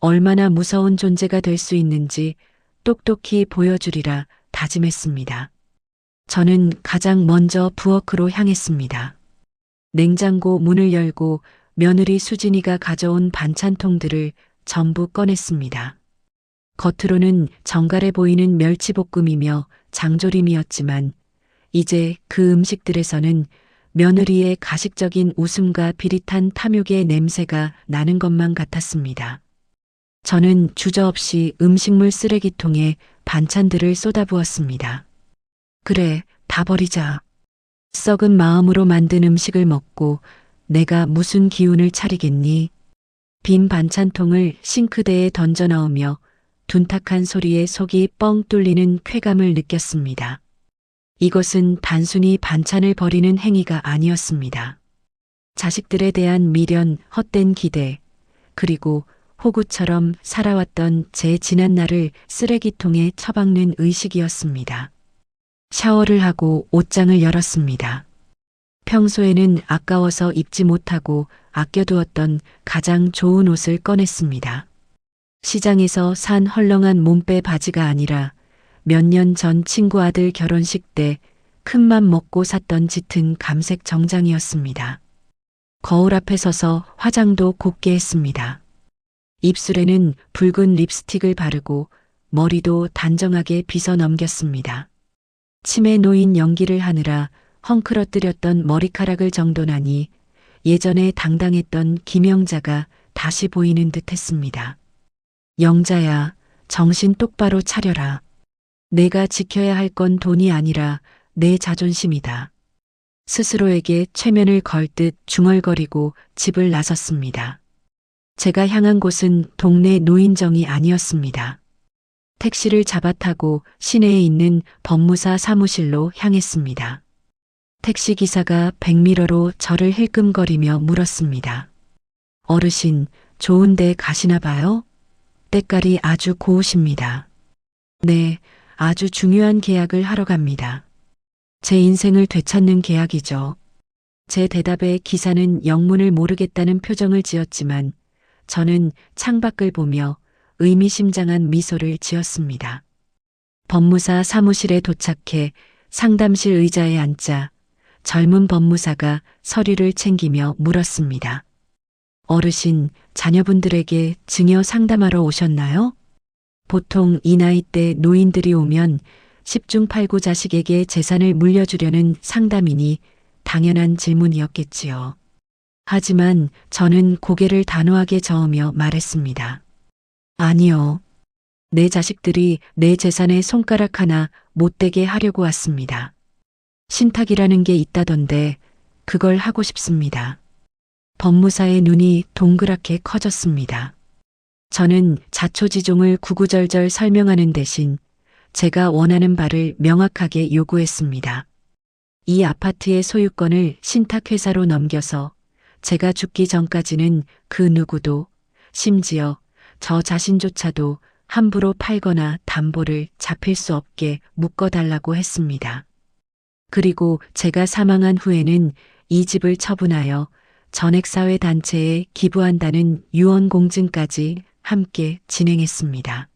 얼마나 무서운 존재가 될 수 있는지 똑똑히 보여주리라 다짐했습니다. 저는 가장 먼저 부엌으로 향했습니다. 냉장고 문을 열고 며느리 수진이가 가져온 반찬통들을 전부 꺼냈습니다. 겉으로는 정갈해 보이는 멸치볶음이며 장조림이었지만 이제 그 음식들에서는 며느리의 가식적인 웃음과 비릿한 탐욕의 냄새가 나는 것만 같았습니다. 저는 주저없이 음식물 쓰레기통에 반찬들을 쏟아부었습니다. 그래, 다 버리자. 썩은 마음으로 만든 음식을 먹고 내가 무슨 기운을 차리겠니? 빈 반찬통을 싱크대에 던져 넣으며 둔탁한 소리에 속이 뻥 뚫리는 쾌감을 느꼈습니다. 이것은 단순히 반찬을 버리는 행위가 아니었습니다. 자식들에 대한 미련, 헛된 기대, 그리고 호구처럼 살아왔던 제 지난 날을 쓰레기통에 처박는 의식이었습니다. 샤워를 하고 옷장을 열었습니다. 평소에는 아까워서 입지 못하고 아껴두었던 가장 좋은 옷을 꺼냈습니다. 시장에서 산 헐렁한 몸빼 바지가 아니라 몇 년 전 친구 아들 결혼식 때 큰맘 먹고 샀던 짙은 감색 정장이었습니다. 거울 앞에 서서 화장도 곱게 했습니다. 입술에는 붉은 립스틱을 바르고 머리도 단정하게 빗어 넘겼습니다. 침에 놓인 연기를 하느라 헝클어뜨렸던 머리카락을 정돈하니 예전에 당당했던 김영자가 다시 보이는 듯 했습니다. 영자야, 정신 똑바로 차려라. 내가 지켜야 할 건 돈이 아니라 내 자존심이다. 스스로에게 최면을 걸 듯 중얼거리고 집을 나섰습니다. 제가 향한 곳은 동네 노인정이 아니었습니다. 택시를 잡아 타고 시내에 있는 법무사 사무실로 향했습니다. 택시기사가 백미러로 저를 힐끔거리며 물었습니다. 어르신, 좋은 데 가시나 봐요? 때깔이 아주 고우십니다. 네, 아주 중요한 계약을 하러 갑니다. 제 인생을 되찾는 계약이죠. 제 대답에 기사는 영문을 모르겠다는 표정을 지었지만 저는 창밖을 보며 의미심장한 미소를 지었습니다. 법무사 사무실에 도착해 상담실 의자에 앉자 젊은 법무사가 서류를 챙기며 물었습니다. 어르신, 자녀분들에게 증여 상담하러 오셨나요? 보통 이 나이대 노인들이 오면 10중 8구 자식에게 재산을 물려주려는 상담이니 당연한 질문이었겠지요. 하지만 저는 고개를 단호하게 저으며 말했습니다. 아니요. 내 자식들이 내 재산에 손가락 하나 못 대게 하려고 왔습니다. 신탁이라는 게 있다던데 그걸 하고 싶습니다. 법무사의 눈이 동그랗게 커졌습니다. 저는 자초지종을 구구절절 설명하는 대신 제가 원하는 바를 명확하게 요구했습니다. 이 아파트의 소유권을 신탁회사로 넘겨서 제가 죽기 전까지는 그 누구도, 심지어 저 자신조차도 함부로 팔거나 담보를 잡힐 수 없게 묶어달라고 했습니다. 그리고 제가 사망한 후에는 이 집을 처분하여 전액사회단체에 기부한다는 유언공증까지 함께 진행했습니다.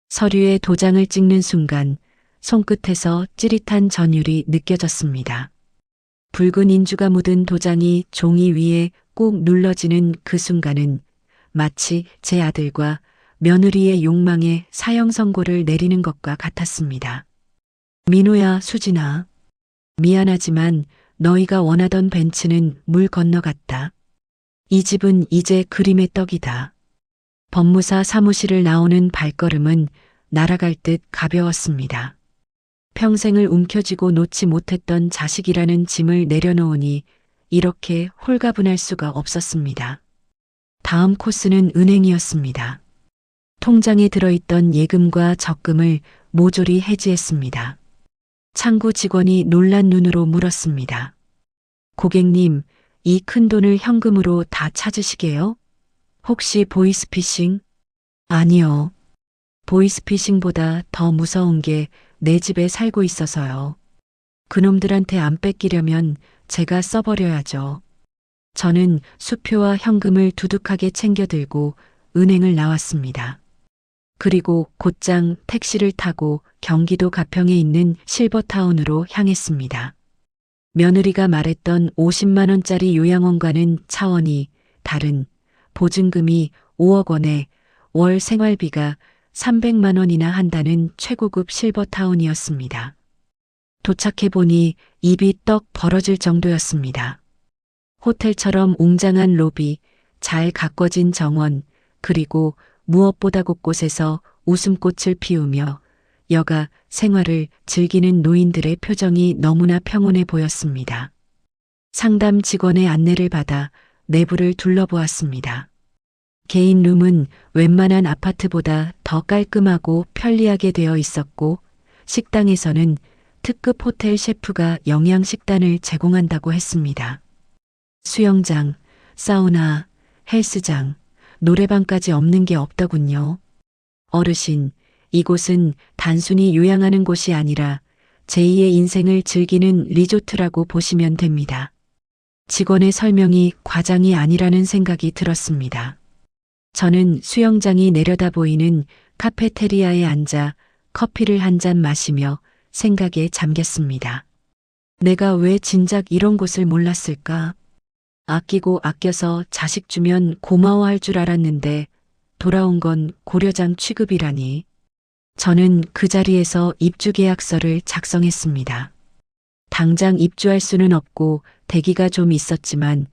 서류에 도장을 찍는 순간 손끝에서 찌릿한 전율이 느껴졌습니다. 붉은 인주가 묻은 도장이 종이 위에 꾹 눌러지는 그 순간은 마치 제 아들과 며느리의 욕망에 사형 선고를 내리는 것과 같았습니다. 민호야, 수진아. 미안하지만 너희가 원하던 벤츠는 물 건너갔다. 이 집은 이제 그림의 떡이다. 법무사 사무실을 나오는 발걸음은 날아갈 듯 가벼웠습니다. 평생을 움켜쥐고 놓지 못했던 자식이라는 짐을 내려놓으니 이렇게 홀가분할 수가 없었습니다. 다음 코스는 은행이었습니다. 통장에 들어있던 예금과 적금을 모조리 해지했습니다. 창구 직원이 놀란 눈으로 물었습니다. 고객님, 이 큰 돈을 현금으로 다 찾으시게요? 혹시 보이스피싱? 아니요. 보이스피싱보다 더 무서운 게 내 집에 살고 있어서요. 그놈들한테 안 뺏기려면 제가 써버려야죠. 저는 수표와 현금을 두둑하게 챙겨 들고 은행을 나왔습니다. 그리고 곧장 택시를 타고 경기도 가평에 있는 실버타운으로 향했습니다. 며느리가 말했던 50만 원짜리 요양원과는 차원이 다른 보증금이 5억 원에 월 생활비가 300만 원이나 한다는 최고급 실버타운이었습니다. 도착해보니 입이 떡 벌어질 정도였습니다. 호텔처럼 웅장한 로비, 잘 가꿔진 정원, 그리고 무엇보다 곳곳에서 웃음꽃을 피우며 여가 생활을 즐기는 노인들의 표정이 너무나 평온해 보였습니다. 상담 직원의 안내를 받아 내부를 둘러보았습니다. 개인 룸은 웬만한 아파트보다 더 깔끔하고 편리하게 되어 있었고 식당에서는 특급 호텔 셰프가 영양식단을 제공한다고 했습니다. 수영장, 사우나, 헬스장, 노래방까지 없는 게 없더군요. 어르신, 이곳은 단순히 요양하는 곳이 아니라 제2의 인생을 즐기는 리조트라고 보시면 됩니다. 직원의 설명이 과장이 아니라는 생각이 들었습니다. 저는 수영장이 내려다 보이는 카페테리아에 앉아 커피를 한 잔 마시며 생각에 잠겼습니다. 내가 왜 진작 이런 곳을 몰랐을까? 아끼고 아껴서 자식 주면 고마워할 줄 알았는데 돌아온 건 고려장 취급이라니. 저는 그 자리에서 입주 계약서를 작성했습니다. 당장 입주할 수는 없고 대기가 좀 있었지만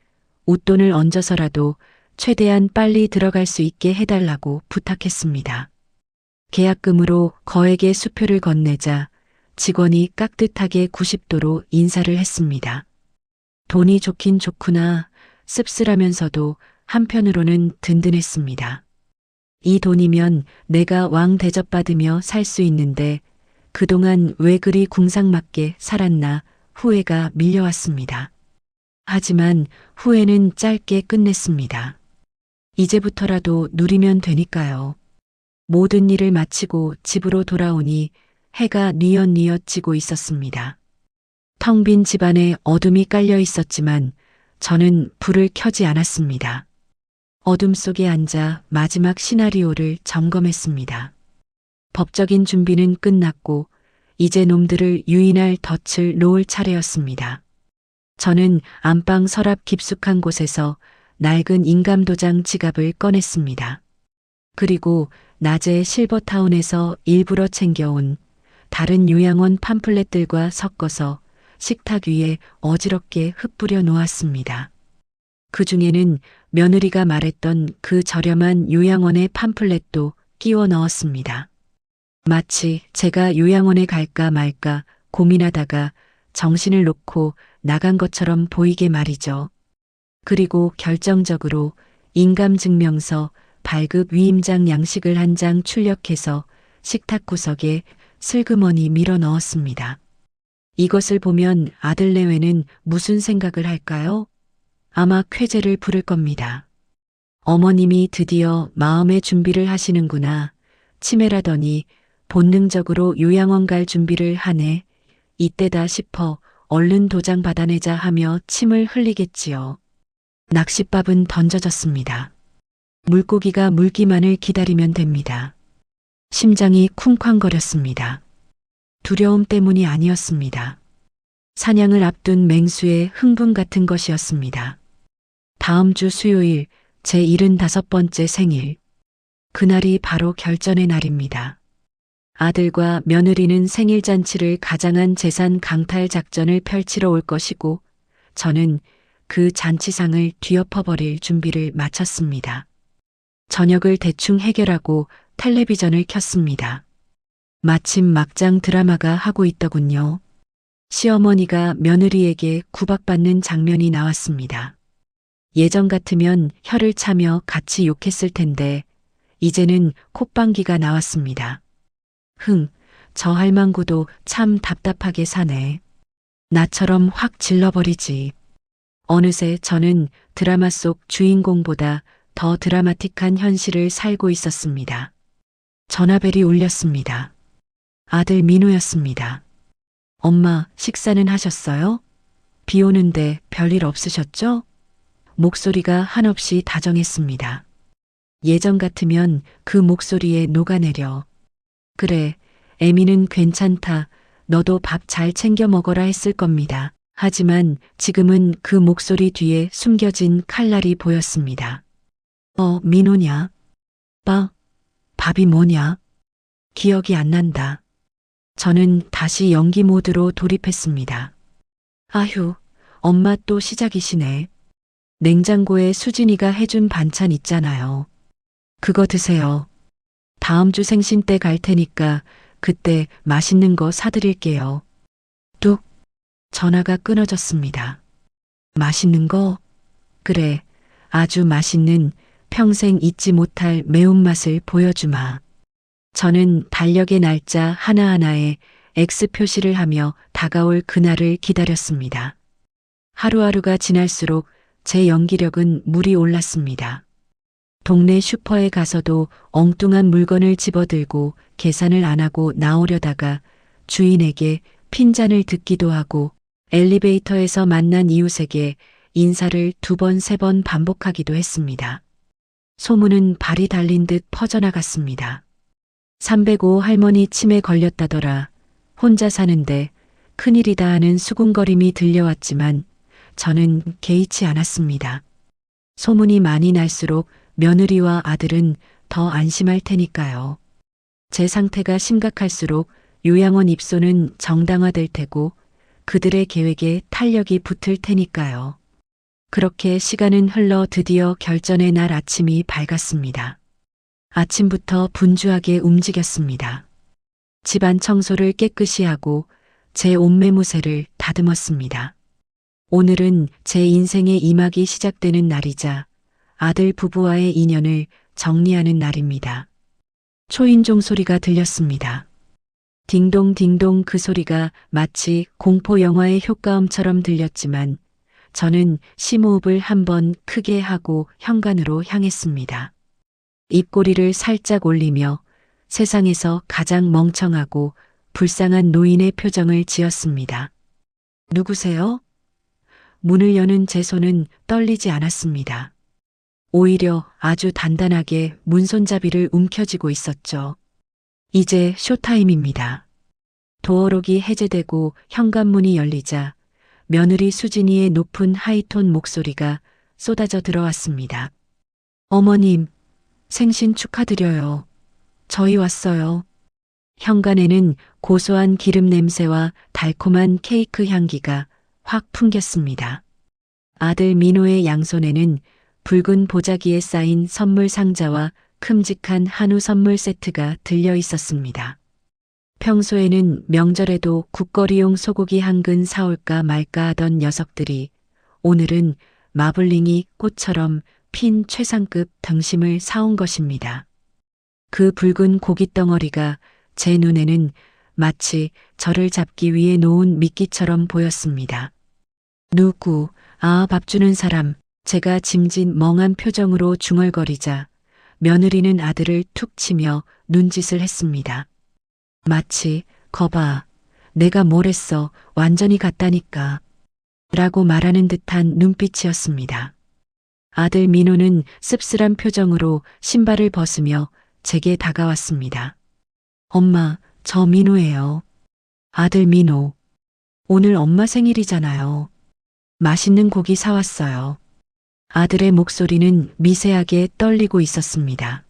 웃돈을 얹어서라도 최대한 빨리 들어갈 수 있게 해달라고 부탁했습니다. 계약금으로 거액의 수표를 건네자 직원이 깍듯하게 90도로 인사를 했습니다. 돈이 좋긴 좋구나. 씁쓸하면서도 한편으로는 든든했습니다. 이 돈이면 내가 왕 대접받으며 살 수 있는데 그동안 왜 그리 궁상맞게 살았나 후회가 밀려왔습니다. 하지만 후회는 짧게 끝냈습니다. 이제부터라도 누리면 되니까요. 모든 일을 마치고 집으로 돌아오니 해가 뉘엿뉘엿 지고 있었습니다. 텅 빈 집안에 어둠이 깔려 있었지만 저는 불을 켜지 않았습니다. 어둠 속에 앉아 마지막 시나리오를 점검했습니다. 법적인 준비는 끝났고 이제 놈들을 유인할 덫을 놓을 차례였습니다. 저는 안방 서랍 깊숙한 곳에서 낡은 인감도장 지갑을 꺼냈습니다. 그리고 낮에 실버타운에서 일부러 챙겨온 다른 요양원 팜플렛들과 섞어서 식탁 위에 어지럽게 흩뿌려 놓았습니다. 그 중에는 며느리가 말했던 그 저렴한 요양원의 팜플렛도 끼워 넣었습니다. 마치 제가 요양원에 갈까 말까 고민하다가 정신을 놓고 나간 것처럼 보이게 말이죠. 그리고 결정적으로 인감증명서, 발급 위임장 양식을 한 장 출력해서 식탁 구석에 슬그머니 밀어 넣었습니다. 이것을 보면 아들 내외는 무슨 생각을 할까요? 아마 쾌재를 부를 겁니다. 어머님이 드디어 마음의 준비를 하시는구나. 치매라더니 본능적으로 요양원 갈 준비를 하네. 이때다 싶어 얼른 도장 받아내자 하며 침을 흘리겠지요. 낚싯밥은 던져졌습니다. 물고기가 물기만을 기다리면 됩니다. 심장이 쿵쾅거렸습니다. 두려움 때문이 아니었습니다. 사냥을 앞둔 맹수의 흥분 같은 것이었습니다. 다음 주 수요일 제 75번째 생일. 그날이 바로 결전의 날입니다. 아들과 며느리는 생일잔치를 가장한 재산 강탈 작전을 펼치러 올 것이고 저는 그 잔치상을 뒤엎어버릴 준비를 마쳤습니다. 저녁을 대충 해결하고 텔레비전을 켰습니다. 마침 막장 드라마가 하고 있더군요. 시어머니가 며느리에게 구박받는 장면이 나왔습니다. 예전 같으면 혀를 차며 같이 욕했을 텐데 이제는 콧방귀가 나왔습니다. 저 할망구도 참 답답하게 사네. 나처럼 확 질러버리지. 어느새 저는 드라마 속 주인공보다 더 드라마틱한 현실을 살고 있었습니다. 전화벨이 울렸습니다. 아들 민호였습니다. 엄마, 식사는 하셨어요? 비 오는데 별일 없으셨죠? 목소리가 한없이 다정했습니다. 예전 같으면 그 목소리에 녹아내려 그래, 애미는 괜찮다. 너도 밥 잘 챙겨 먹어라 했을 겁니다. 하지만 지금은 그 목소리 뒤에 숨겨진 칼날이 보였습니다. 민호냐? 밥이 뭐냐? 기억이 안 난다. 저는 다시 연기 모드로 돌입했습니다. 아휴, 엄마 또 시작이시네. 냉장고에 수진이가 해준 반찬 있잖아요. 그거 드세요. 다음 주 생신 때 갈 테니까 그때 맛있는 거 사드릴게요. 뚝. 전화가 끊어졌습니다. 맛있는 거? 그래, 아주 맛있는 평생 잊지 못할 매운맛을 보여주마. 저는 달력의 날짜 하나하나에 X 표시를 하며 다가올 그날을 기다렸습니다. 하루하루가 지날수록 제 연기력은 물이 올랐습니다. 동네 슈퍼에 가서도 엉뚱한 물건을 집어들고 계산을 안 하고 나오려다가 주인에게 핀잔을 듣기도 하고 엘리베이터에서 만난 이웃에게 인사를 2번, 3번 반복하기도 했습니다. 소문은 발이 달린 듯 퍼져나갔습니다. 305 할머니 치매 걸렸다더라. 혼자 사는데 큰일이다 하는 수군거림이 들려왔지만 저는 개의치 않았습니다. 소문이 많이 날수록 며느리와 아들은 더 안심할 테니까요. 제 상태가 심각할수록 요양원 입소는 정당화될 테고 그들의 계획에 탄력이 붙을 테니까요. 그렇게 시간은 흘러 드디어 결전의 날 아침이 밝았습니다. 아침부터 분주하게 움직였습니다. 집안 청소를 깨끗이 하고 제 옷매무새를 다듬었습니다. 오늘은 제 인생의 이막이 시작되는 날이자 아들 부부와의 인연을 정리하는 날입니다. 초인종 소리가 들렸습니다. 딩동 딩동 그 소리가 마치 공포 영화의 효과음처럼 들렸지만 저는 심호흡을 한번 크게 하고 현관으로 향했습니다. 입꼬리를 살짝 올리며 세상에서 가장 멍청하고 불쌍한 노인의 표정을 지었습니다. 누구세요? 문을 여는 제 손은 떨리지 않았습니다. 오히려 아주 단단하게 문손잡이를 움켜쥐고 있었죠. 이제 쇼타임입니다. 도어록이 해제되고 현관문이 열리자 며느리 수진이의 높은 하이톤 목소리가 쏟아져 들어왔습니다. 어머님, 생신 축하드려요. 저희 왔어요. 현관에는 고소한 기름 냄새와 달콤한 케이크 향기가 확 풍겼습니다. 아들 민호의 양손에는 붉은 보자기에 쌓인 선물 상자와 큼직한 한우 선물 세트가 들려 있었습니다. 평소에는 명절에도 국거리용 소고기 한 근 사올까 말까 하던 녀석들이 오늘은 마블링이 꽃처럼 핀 최상급 등심을 사온 것입니다. 그 붉은 고깃덩어리가 제 눈에는 마치 저를 잡기 위해 놓은 미끼처럼 보였습니다. 누구, 밥 주는 사람, 제가 짐진 멍한 표정으로 중얼거리자 며느리는 아들을 툭 치며 눈짓을 했습니다. 마치 거봐, 내가 뭘 했어, 완전히 갔다니까 라고 말하는 듯한 눈빛이었습니다. 아들 민호는 씁쓸한 표정으로 신발을 벗으며 제게 다가왔습니다. 엄마, 저 민호예요. 아들 민호. 오늘 엄마 생일이잖아요. 맛있는 고기 사왔어요. 아들의 목소리는 미세하게 떨리고 있었습니다.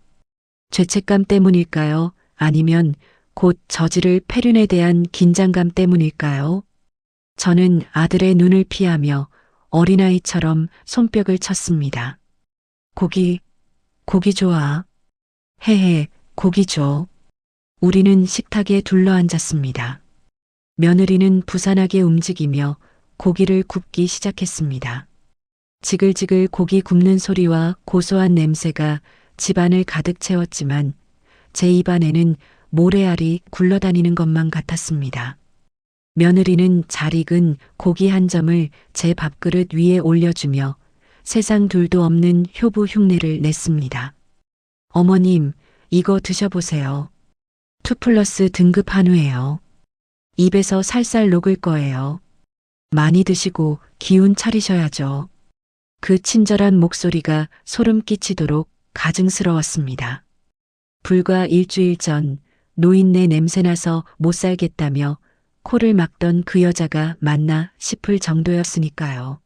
죄책감 때문일까요? 아니면 곧 저지를 폐륜에 대한 긴장감 때문일까요? 저는 아들의 눈을 피하며 어린아이처럼 손뼉을 쳤습니다. 고기 좋아. 헤헤, 고기 줘. 우리는 식탁에 둘러앉았습니다. 며느리는 부산하게 움직이며 고기를 굽기 시작했습니다. 지글지글 고기 굽는 소리와 고소한 냄새가 집안을 가득 채웠지만 제 입안에는 모래알이 굴러다니는 것만 같았습니다. 며느리는 잘 익은 고기 한 점을 제 밥그릇 위에 올려주며 세상 둘도 없는 효부 흉내를 냈습니다. 어머님, 이거 드셔보세요. 2+ 등급 한우예요. 입에서 살살 녹을 거예요. 많이 드시고 기운 차리셔야죠. 그 친절한 목소리가 소름 끼치도록 가증스러웠습니다. 불과 일주일 전 노인네 냄새나서 못 살겠다며 코를 막던 그 여자가 맞나 싶을 정도였으니까요.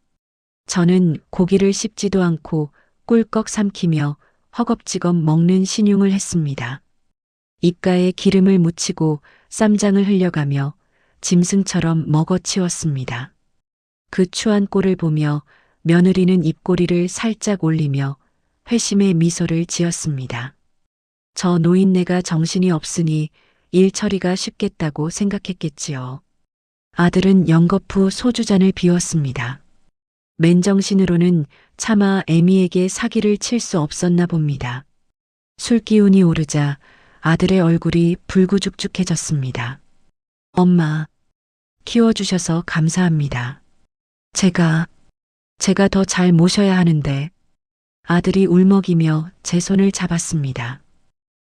저는 고기를 씹지도 않고 꿀꺽 삼키며 허겁지겁 먹는 신용을 했습니다. 입가에 기름을 묻히고 쌈장을 흘려가며 짐승처럼 먹어치웠습니다. 그 추한 꼴을 보며 며느리는 입꼬리를 살짝 올리며 회심의 미소를 지었습니다. 저 노인네가 정신이 없으니 일 처리가 쉽겠다고 생각했겠지요. 아들은 연거푸 소주잔을 비웠습니다. 맨정신으로는 차마 애미에게 사기를 칠 수 없었나 봅니다. 술기운이 오르자 아들의 얼굴이 불구죽죽해졌습니다. 엄마, 키워주셔서 감사합니다. 제가 더 잘 모셔야 하는데. 아들이 울먹이며 제 손을 잡았습니다.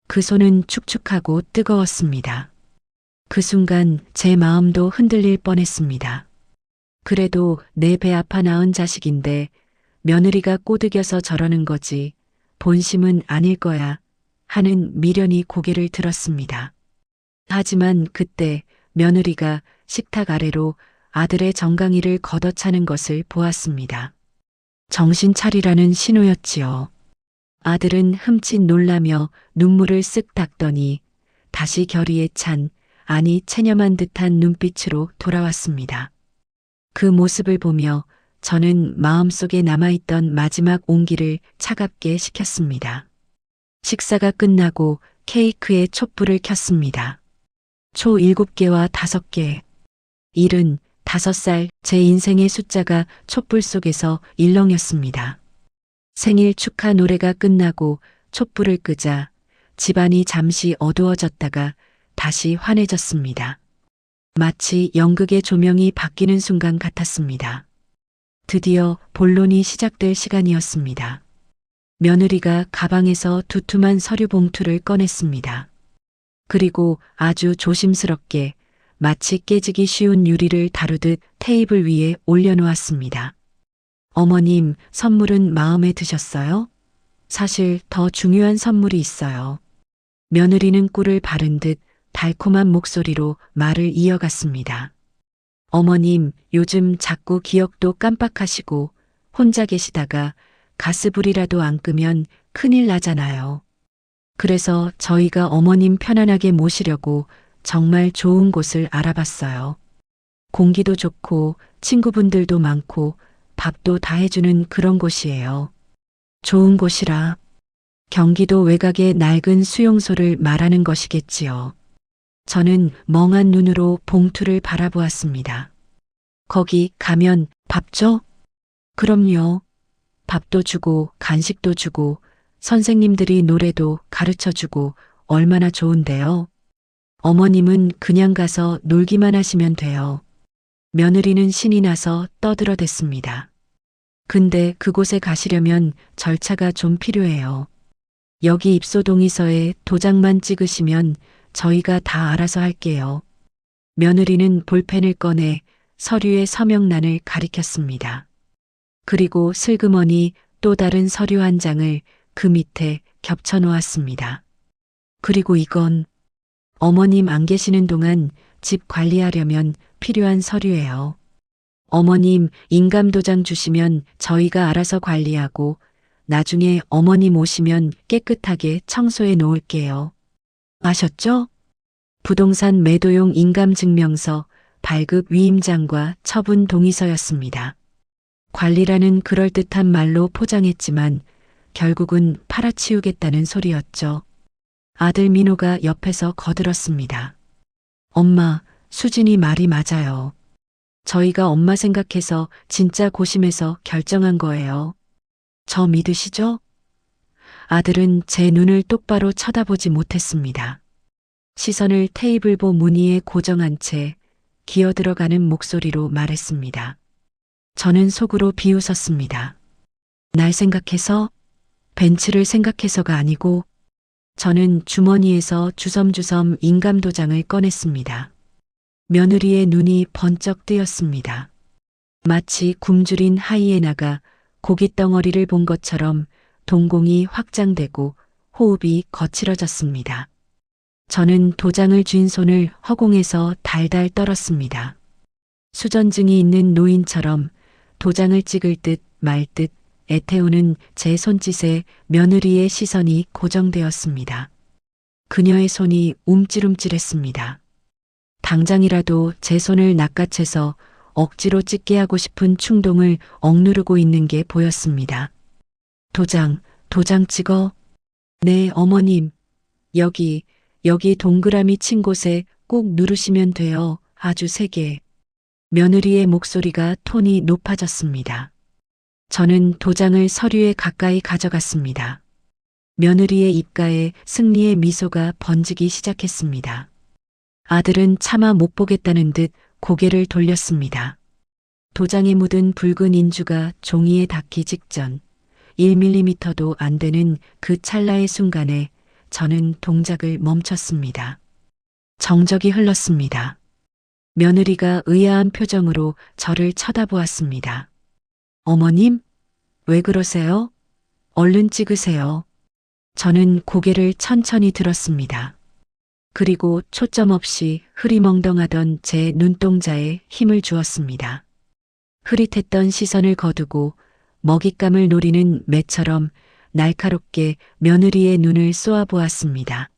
그 손은 축축하고 뜨거웠습니다. 그 순간 제 마음도 흔들릴 뻔했습니다. 그래도 내 배 아파 낳은 자식인데 며느리가 꼬드겨서 저러는 거지 본심은 아닐 거야 하는 미련이 고개를 들었습니다. 하지만 그때 며느리가 식탁 아래로 아들의 정강이를 걷어차는 것을 보았습니다. 정신 차리라는 신호였지요. 아들은 흠칫 놀라며 눈물을 쓱 닦더니 다시 결의에 찬, 아니 체념한 듯한 눈빛으로 돌아왔습니다. 그 모습을 보며 저는 마음속에 남아있던 마지막 온기를 차갑게 식혔습니다. 식사가 끝나고 케이크에 촛불을 켰습니다. 초 7개와 5개. 75살, 제 인생의 숫자가 촛불 속에서 일렁였습니다. 생일 축하 노래가 끝나고 촛불을 끄자 집안이 잠시 어두워졌다가 다시 환해졌습니다. 마치 연극의 조명이 바뀌는 순간 같았습니다. 드디어 본론이 시작될 시간이었습니다. 며느리가 가방에서 두툼한 서류 봉투를 꺼냈습니다. 그리고 아주 조심스럽게 마치 깨지기 쉬운 유리를 다루듯 테이블 위에 올려놓았습니다. 어머님, 선물은 마음에 드셨어요? 사실 더 중요한 선물이 있어요. 며느리는 꿀을 바른 듯 달콤한 목소리로 말을 이어갔습니다. 어머님, 요즘 자꾸 기억도 깜빡하시고 혼자 계시다가 가스불이라도 안 끄면 큰일 나잖아요. 그래서 저희가 어머님 편안하게 모시려고 정말 좋은 곳을 알아봤어요. 공기도 좋고 친구분들도 많고 밥도 다 해주는 그런 곳이에요. 좋은 곳이라 경기도 외곽의 낡은 수용소를 말하는 것이겠지요. 저는 멍한 눈으로 봉투를 바라보았습니다. 거기 가면 밥 줘? 그럼요. 밥도 주고 간식도 주고 선생님들이 노래도 가르쳐 주고 얼마나 좋은데요. 어머님은 그냥 가서 놀기만 하시면 돼요. 며느리는 신이 나서 떠들어댔습니다. 근데 그곳에 가시려면 절차가 좀 필요해요. 여기 입소 동의서에 도장만 찍으시면 저희가 다 알아서 할게요. 며느리는 볼펜을 꺼내 서류의 서명란을 가리켰습니다. 그리고 슬그머니 또 다른 서류 한 장을 그 밑에 겹쳐 놓았습니다. 그리고 이건 어머님 안 계시는 동안 집 관리하려면 필요한 서류예요. 어머님 인감도장 주시면 저희가 알아서 관리하고 나중에 어머님 오시면 깨끗하게 청소해 놓을게요. 아셨죠? 부동산 매도용 인감증명서, 발급 위임장과 처분 동의서였습니다. 관리라는 그럴듯한 말로 포장했지만 결국은 팔아치우겠다는 소리였죠. 아들 민호가 옆에서 거들었습니다. 엄마, 수진이 말이 맞아요. 저희가 엄마 생각해서 진짜 고심해서 결정한 거예요. 저 믿으시죠? 아들은 제 눈을 똑바로 쳐다보지 못했습니다. 시선을 테이블보 무늬에 고정한 채 기어들어가는 목소리로 말했습니다. 저는 속으로 비웃었습니다. 날 생각해서? 벤츠를 생각해서가 아니고 저는 주머니에서 주섬주섬 인감도장을 꺼냈습니다. 며느리의 눈이 번쩍 뜨였습니다. 마치 굶주린 하이에나가 고깃덩어리를 본 것처럼 동공이 확장되고 호흡이 거칠어졌습니다. 저는 도장을 쥔 손을 허공에서 달달 떨었습니다. 수전증이 있는 노인처럼 도장을 찍을 듯 말 듯 애태우는 제 손짓에 며느리의 시선이 고정되었습니다. 그녀의 손이 움찔움찔했습니다. 당장이라도 제 손을 낚아채서 억지로 찍게 하고 싶은 충동을 억누르고 있는 게 보였습니다. 도장 찍어? 네, 어머님. 여기 동그라미 친 곳에 꼭 누르시면 돼요. 아주 세게. 며느리의 목소리가 톤이 높아졌습니다. 저는 도장을 서류에 가까이 가져갔습니다. 며느리의 입가에 승리의 미소가 번지기 시작했습니다. 아들은 차마 못 보겠다는 듯 고개를 돌렸습니다. 도장에 묻은 붉은 인주가 종이에 닿기 직전 1mm도 안 되는 그 찰나의 순간에 저는 동작을 멈췄습니다. 정적이 흘렀습니다. 며느리가 의아한 표정으로 저를 쳐다보았습니다. 어머님, 왜 그러세요? 얼른 찍으세요. 저는 고개를 천천히 들었습니다. 그리고 초점 없이 흐리멍덩하던 제 눈동자에 힘을 주었습니다. 흐릿했던 시선을 거두고 먹잇감을 노리는 매처럼 날카롭게 며느리의 눈을 쏘아보았습니다.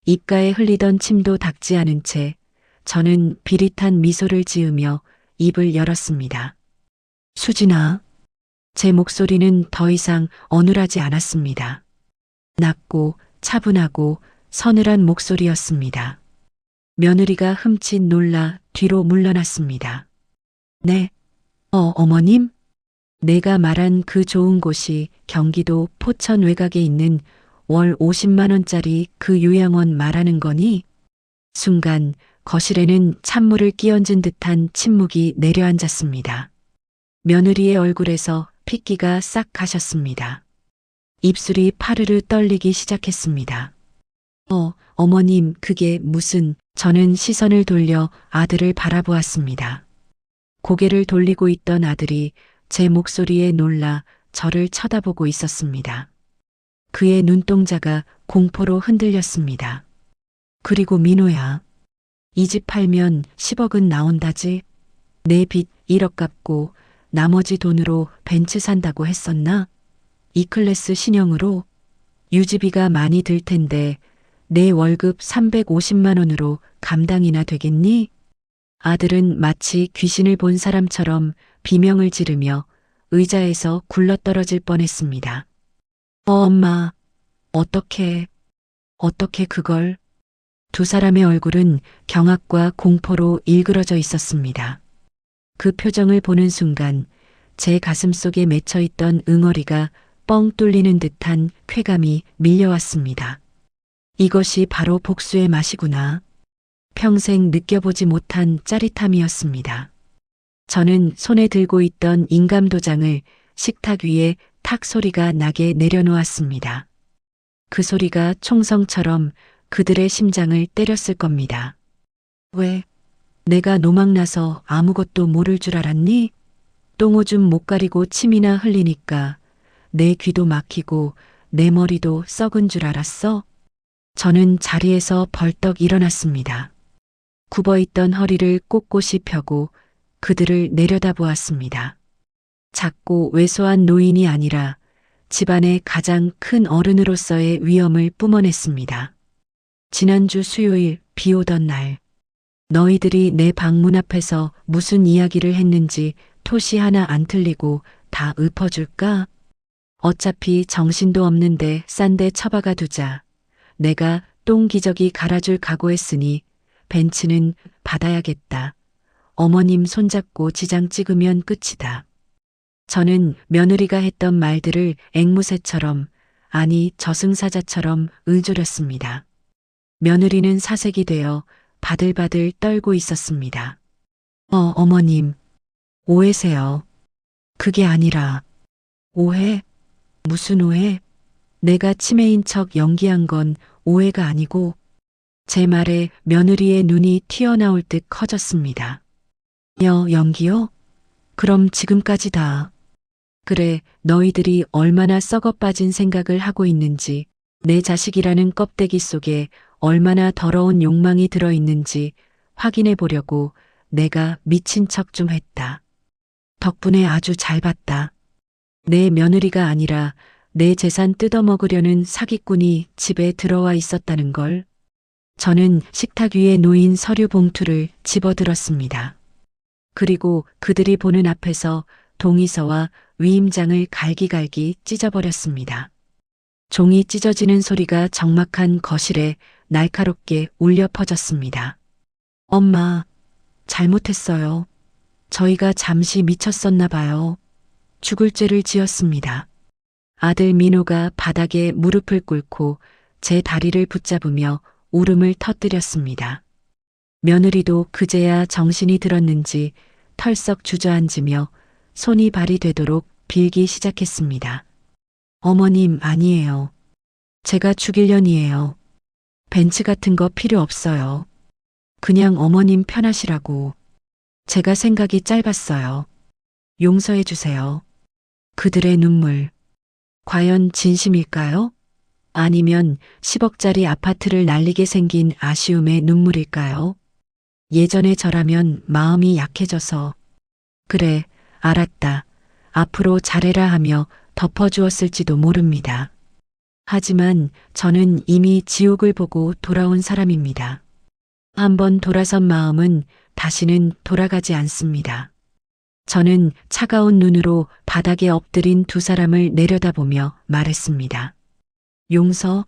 입가에 흘리던 침도 닦지 않은 채 저는 비릿한 미소를 지으며 입을 열었습니다. 수진아. 제 목소리는 더 이상 어눌하지 않았습니다. 낮고 차분하고 서늘한 목소리였습니다. 며느리가 흠칫 놀라 뒤로 물러났습니다. 네. 어머님? 내가 말한 그 좋은 곳이 경기도 포천 외곽에 있는 월 50만 원짜리 그 요양원 말하는 거니? 순간 거실에는 찬물을 끼얹은 듯한 침묵이 내려앉았습니다. 며느리의 얼굴에서 핏기가 싹 가셨습니다. 입술이 파르르 떨리기 시작했습니다. 어머님, 그게 무슨... 저는 시선을 돌려 아들을 바라보았습니다. 고개를 돌리고 있던 아들이 제 목소리에 놀라 저를 쳐다보고 있었습니다. 그의 눈동자가 공포로 흔들렸습니다. 그리고 민호야, 이 집 팔면 10억은 나온다지? 내 빚 1억 갚고 나머지 돈으로 벤츠 산다고 했었나? E클래스 신형으로? 유지비가 많이 들 텐데 내 월급 350만 원으로 감당이나 되겠니? 아들은 마치 귀신을 본 사람처럼 비명을 지르며 의자에서 굴러떨어질 뻔했습니다. 엄마, 어떻게 그걸? 두 사람의 얼굴은 경악과 공포로 일그러져 있었습니다. 그 표정을 보는 순간 제 가슴속에 맺혀 있던 응어리가 뻥 뚫리는 듯한 쾌감이 밀려왔습니다. 이것이 바로 복수의 맛이구나. 평생 느껴보지 못한 짜릿함이었습니다. 저는 손에 들고 있던 인감도장을 식탁 위에 탁 소리가 나게 내려놓았습니다. 그 소리가 총성처럼 그들의 심장을 때렸을 겁니다. 왜? 내가 노망나서 아무것도 모를 줄 알았니? 똥오줌 못 가리고 침이나 흘리니까 내 귀도 막히고 내 머리도 썩은 줄 알았어? 저는 자리에서 벌떡 일어났습니다. 굽어있던 허리를 꼿꼿이 펴고 그들을 내려다보았습니다. 작고 왜소한 노인이 아니라 집안의 가장 큰 어른으로서의 위엄을 뿜어냈습니다. 지난주 수요일 비 오던 날, 너희들이 내 방문 앞에서 무슨 이야기를 했는지 토시 하나 안 틀리고 다 읊어줄까? 어차피 정신도 없는데 싼 데 처박아 두자. 내가 똥기저귀 갈아줄 각오했으니 벤츠는 받아야겠다. 어머님 손잡고 지장 찍으면 끝이다. 저는 며느리가 했던 말들을 앵무새처럼, 아니 저승사자처럼 을조렸습니다. 며느리는 사색이 되어 바들바들 떨고 있었습니다. 어머님, 오해세요. 그게 아니라. 오해? 무슨 오해? 내가 치매인 척 연기한 건 오해가 아니고 제 말에 며느리의 눈이 튀어나올 듯 커졌습니다. 연기요? 그럼 지금까지 다. 그래, 너희들이 얼마나 썩어 빠진 생각을 하고 있는지, 내 자식이라는 껍데기 속에 얼마나 더러운 욕망이 들어있는지 확인해 보려고 내가 미친 척 좀 했다. 덕분에 아주 잘 봤다. 내 며느리가 아니라 내 재산 뜯어먹으려는 사기꾼이 집에 들어와 있었다는 걸. 저는 식탁 위에 놓인 서류 봉투를 집어들었습니다. 그리고 그들이 보는 앞에서 동의서와 위임장을 갈기갈기 찢어버렸습니다. 종이 찢어지는 소리가 적막한 거실에 날카롭게 울려 퍼졌습니다. 엄마, 잘못했어요. 저희가 잠시 미쳤었나 봐요. 죽을 죄를 지었습니다. 아들 민호가 바닥에 무릎을 꿇고 제 다리를 붙잡으며 울음을 터뜨렸습니다. 며느리도 그제야 정신이 들었는지 털썩 주저앉으며 손이 발이 되도록 빌기 시작했습니다. 어머님, 아니에요. 제가 죽일년이에요. 벤츠 같은 거 필요 없어요. 그냥 어머님 편하시라고. 제가 생각이 짧았어요. 용서해 주세요. 그들의 눈물. 과연 진심일까요? 아니면 10억짜리 아파트를 날리게 생긴 아쉬움의 눈물일까요? 예전의 저라면 마음이 약해져서 그래, 알았다. 앞으로 잘해라 하며 덮어주었을지도 모릅니다. 하지만 저는 이미 지옥을 보고 돌아온 사람입니다. 한번 돌아선 마음은 다시는 돌아가지 않습니다. 저는 차가운 눈으로 바닥에 엎드린 두 사람을 내려다보며 말했습니다. 용서?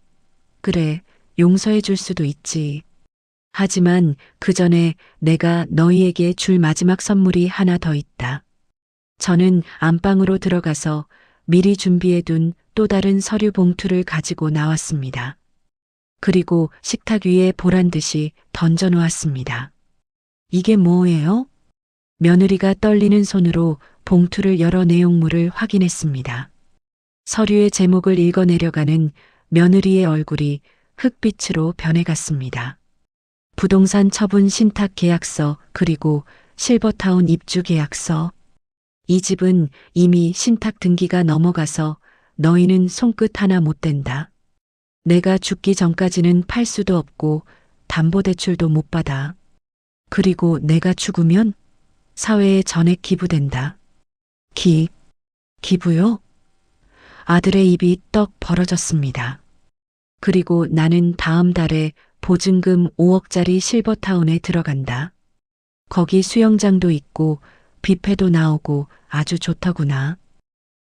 그래, 용서해 줄 수도 있지. 하지만 그 전에 내가 너희에게 줄 마지막 선물이 하나 더 있다. 저는 안방으로 들어가서 미리 준비해둔 또 다른 서류 봉투를 가지고 나왔습니다. 그리고 식탁 위에 보란 듯이 던져놓았습니다. 이게 뭐예요? 며느리가 떨리는 손으로 봉투를 열어 내용물을 확인했습니다. 서류의 제목을 읽어내려가는 며느리의 얼굴이 흑빛으로 변해갔습니다. 부동산 처분 신탁 계약서, 그리고 실버타운 입주 계약서. 이 집은 이미 신탁 등기가 넘어가서 너희는 손끝 하나 못 댄다. 내가 죽기 전까지는 팔 수도 없고 담보대출도 못 받아. 그리고 내가 죽으면 사회에 전액 기부된다. 기부요? 아들의 입이 떡 벌어졌습니다. 그리고 나는 다음 달에 보증금 5억짜리 실버타운에 들어간다. 거기 수영장도 있고 뷔페도 나오고 아주 좋더구나.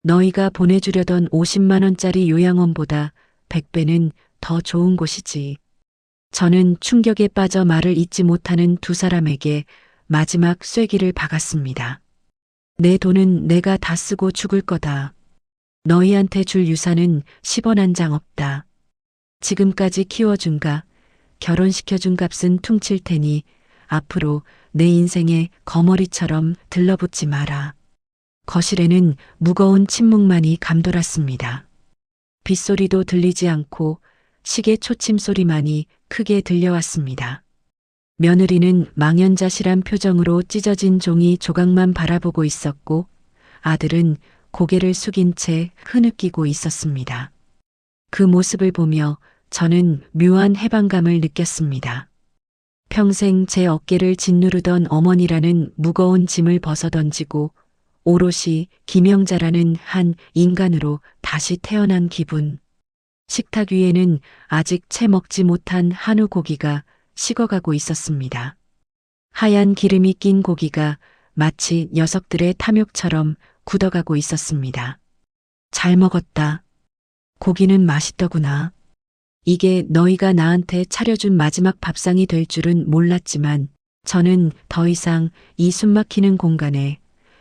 너희가 보내주려던 50만 원짜리 요양원보다 100배는 더 좋은 곳이지. 저는 충격에 빠져 말을 잇지 못하는 두 사람에게 마지막 쐐기를 박았습니다. 내 돈은 내가 다 쓰고 죽을 거다. 너희한테 줄 유산은 10원 한 장 없다. 지금까지 키워준가, 결혼시켜준 값은 퉁칠 테니 앞으로 내 인생에 거머리처럼 들러붙지 마라. 거실에는 무거운 침묵만이 감돌았습니다. 빗소리도 들리지 않고 시계 초침 소리만이 크게 들려왔습니다. 며느리는 망연자실한 표정으로 찢어진 종이 조각만 바라보고 있었고 아들은 고개를 숙인 채 흐느끼고 있었습니다. 그 모습을 보며 저는 묘한 해방감을 느꼈습니다. 평생 제 어깨를 짓누르던 어머니라는 무거운 짐을 벗어던지고 오롯이 김영자라는 한 인간으로 다시 태어난 기분. 식탁 위에는 아직 채 먹지 못한 한우 고기가 식어가고 있었습니다. 하얀 기름이 낀 고기가 마치 녀석들의 탐욕처럼 굳어가고 있었습니다. 잘 먹었다. 고기는 맛있더구나. 이게 너희가 나한테 차려준 마지막 밥상이 될 줄은 몰랐지만 저는 더 이상 이 숨막히는 공간에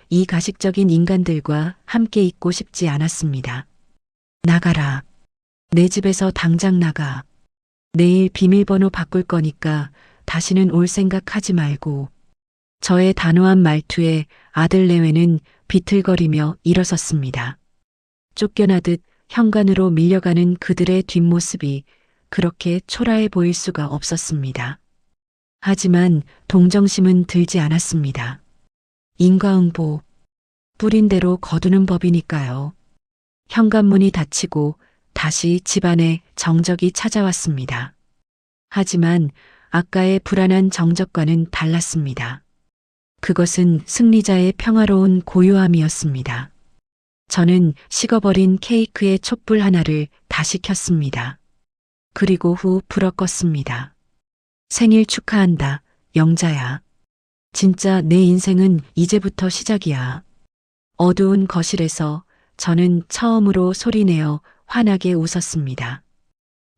이 가식적인 인간들과 함께 있고 싶지 않았습니다. 나가라. 내 집에서 당장 나가. 내일 비밀번호 바꿀 거니까 다시는 올 생각하지 말고. 저의 단호한 말투에 아들 내외는 비틀거리며 일어섰습니다. 쫓겨나듯 현관으로 밀려가는 그들의 뒷모습이 그렇게 초라해 보일 수가 없었습니다. 하지만 동정심은 들지 않았습니다. 인과응보, 뿌린 대로 거두는 법이니까요. 현관문이 닫히고 다시 집안에 정적이 찾아왔습니다. 하지만 아까의 불안한 정적과는 달랐습니다. 그것은 승리자의 평화로운 고요함이었습니다. 저는 식어버린 케이크의 촛불 하나를 다시 켰습니다. 그리고 후 불어 껐습니다. 생일 축하한다, 영자야. 진짜 내 인생은 이제부터 시작이야. 어두운 거실에서 저는 처음으로 소리내어 환하게 웃었습니다.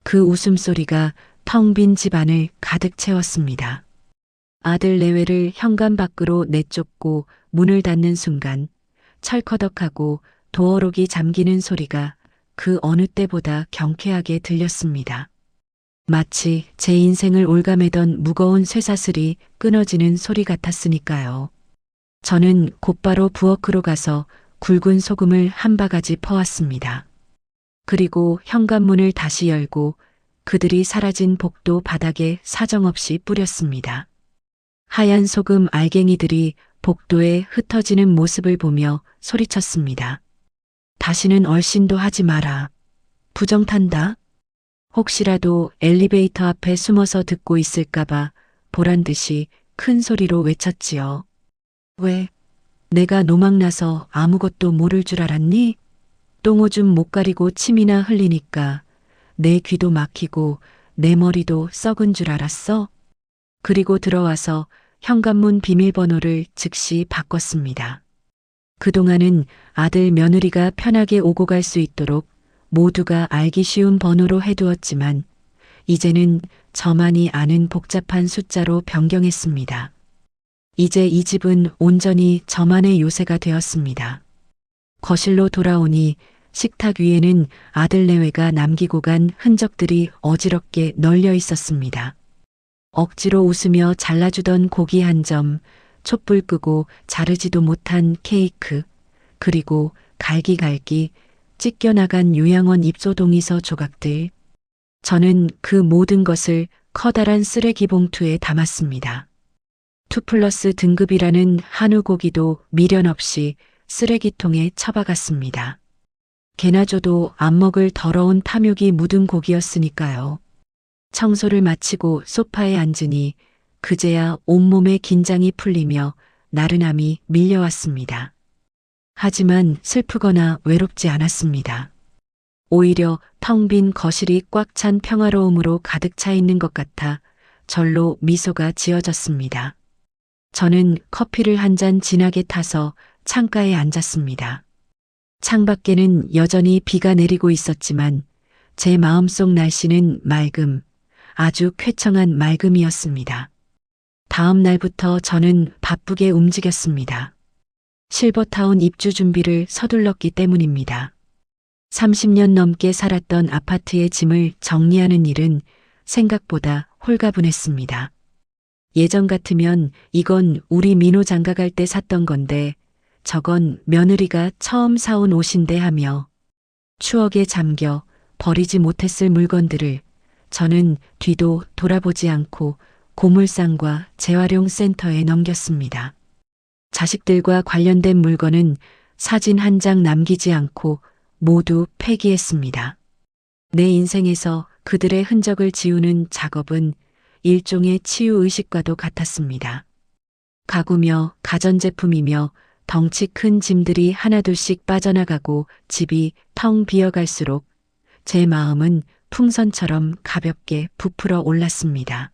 그 웃음소리가 텅 빈 집안을 가득 채웠습니다. 아들 내외를 현관 밖으로 내쫓고 문을 닫는 순간 철커덕하고 도어록이 잠기는 소리가 그 어느 때보다 경쾌하게 들렸습니다. 마치 제 인생을 올가매던 무거운 쇠사슬이 끊어지는 소리 같았으니까요. 저는 곧바로 부엌으로 가서 굵은 소금을 한 바가지 퍼왔습니다. 그리고 현관문을 다시 열고 그들이 사라진 복도 바닥에 사정없이 뿌렸습니다. 하얀 소금 알갱이들이 복도에 흩어지는 모습을 보며 소리쳤습니다. 다시는 얼씬도 하지 마라. 부정 탄다. 혹시라도 엘리베이터 앞에 숨어서 듣고 있을까봐 보란 듯이 큰 소리로 외쳤지요. 왜? 내가 노망나서 아무것도 모를 줄 알았니? 똥오줌 못 가리고 침이나 흘리니까 내 귀도 막히고 내 머리도 썩은 줄 알았어? 그리고 들어와서 현관문 비밀번호를 즉시 바꿨습니다. 그동안은 아들 며느리가 편하게 오고 갈 수 있도록 모두가 알기 쉬운 번호로 해두었지만 이제는 저만이 아는 복잡한 숫자로 변경했습니다. 이제 이 집은 온전히 저만의 요새가 되었습니다. 거실로 돌아오니 식탁 위에는 아들 내외가 남기고 간 흔적들이 어지럽게 널려 있었습니다. 억지로 웃으며 잘라주던 고기 한 점, 촛불 끄고 자르지도 못한 케이크, 그리고 갈기갈기 찢겨나간 요양원 입소 동의서 조각들. 저는 그 모든 것을 커다란 쓰레기 봉투에 담았습니다. 2+ 등급이라는 한우 고기도 미련 없이 쓰레기통에 처박았습니다. 개나 줘도 안 먹을 더러운 탐욕이 묻은 고기였으니까요. 청소를 마치고 소파에 앉으니 그제야 온몸에 긴장이 풀리며 나른함이 밀려왔습니다. 하지만 슬프거나 외롭지 않았습니다. 오히려 텅 빈 거실이 꽉 찬 평화로움으로 가득 차 있는 것 같아 절로 미소가 지어졌습니다. 저는 커피를 한 잔 진하게 타서 창가에 앉았습니다. 창밖에는 여전히 비가 내리고 있었지만 제 마음속 날씨는 맑음, 아주 쾌청한 맑음이었습니다. 다음 날부터 저는 바쁘게 움직였습니다. 실버타운 입주 준비를 서둘렀기 때문입니다. 30년 넘게 살았던 아파트의 짐을 정리하는 일은 생각보다 홀가분했습니다. 예전 같으면 이건 우리 민호 장가 갈 때 샀던 건데 저건 며느리가 처음 사온 옷인데 하며 추억에 잠겨 버리지 못했을 물건들을 저는 뒤도 돌아보지 않고 고물상과 재활용 센터에 넘겼습니다. 자식들과 관련된 물건은 사진 한 장 남기지 않고 모두 폐기했습니다. 내 인생에서 그들의 흔적을 지우는 작업은 일종의 치유의식과도 같았습니다. 가구며 가전제품이며 덩치 큰 짐들이 하나둘씩 빠져나가고 집이 텅 비어갈수록 제 마음은 풍선처럼 가볍게 부풀어 올랐습니다.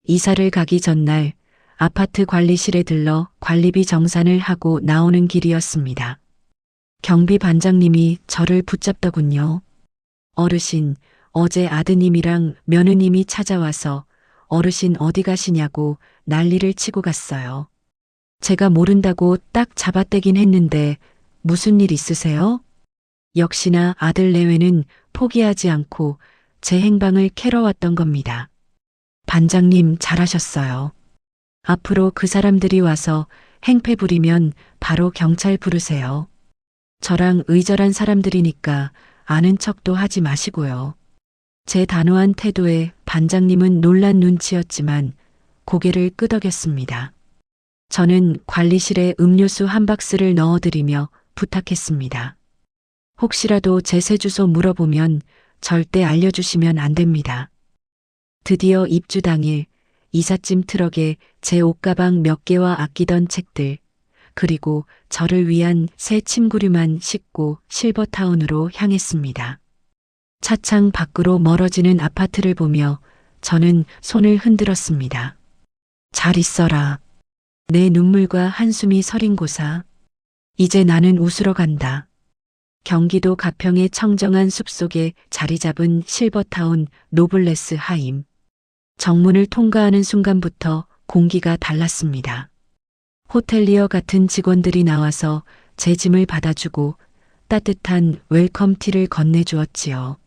이사를 가기 전날 아파트 관리실에 들러 관리비 정산을 하고 나오는 길이었습니다. 경비 반장님이 저를 붙잡더군요. 어르신, 어제 아드님이랑 며느님이 찾아와서 어르신 어디 가시냐고 난리를 치고 갔어요. 제가 모른다고 딱 잡아떼긴 했는데 무슨 일 있으세요? 역시나 아들 내외는 포기하지 않고 제 행방을 캐러왔던 겁니다. 반장님 잘하셨어요. 앞으로 그 사람들이 와서 행패 부리면 바로 경찰 부르세요. 저랑 의절한 사람들이니까 아는 척도 하지 마시고요. 제 단호한 태도에 반장님은 놀란 눈치였지만 고개를 끄덕였습니다. 저는 관리실에 음료수 한 박스를 넣어드리며 부탁했습니다. 혹시라도 제 새 주소 물어보면 절대 알려주시면 안 됩니다. 드디어 입주 당일 이삿짐 트럭에 제 옷가방 몇 개와 아끼던 책들, 그리고 저를 위한 새 침구류만 싣고 실버타운으로 향했습니다. 차창 밖으로 멀어지는 아파트를 보며 저는 손을 흔들었습니다. 잘 있어라. 내 눈물과 한숨이 서린 고사. 이제 나는 웃으러 간다. 경기도 가평의 청정한 숲속에 자리 잡은 실버타운 노블레스 하임. 정문을 통과하는 순간부터 공기가 달랐습니다. 호텔리어 같은 직원들이 나와서 제 짐을 받아주고 따뜻한 웰컴티를 건네주었지요.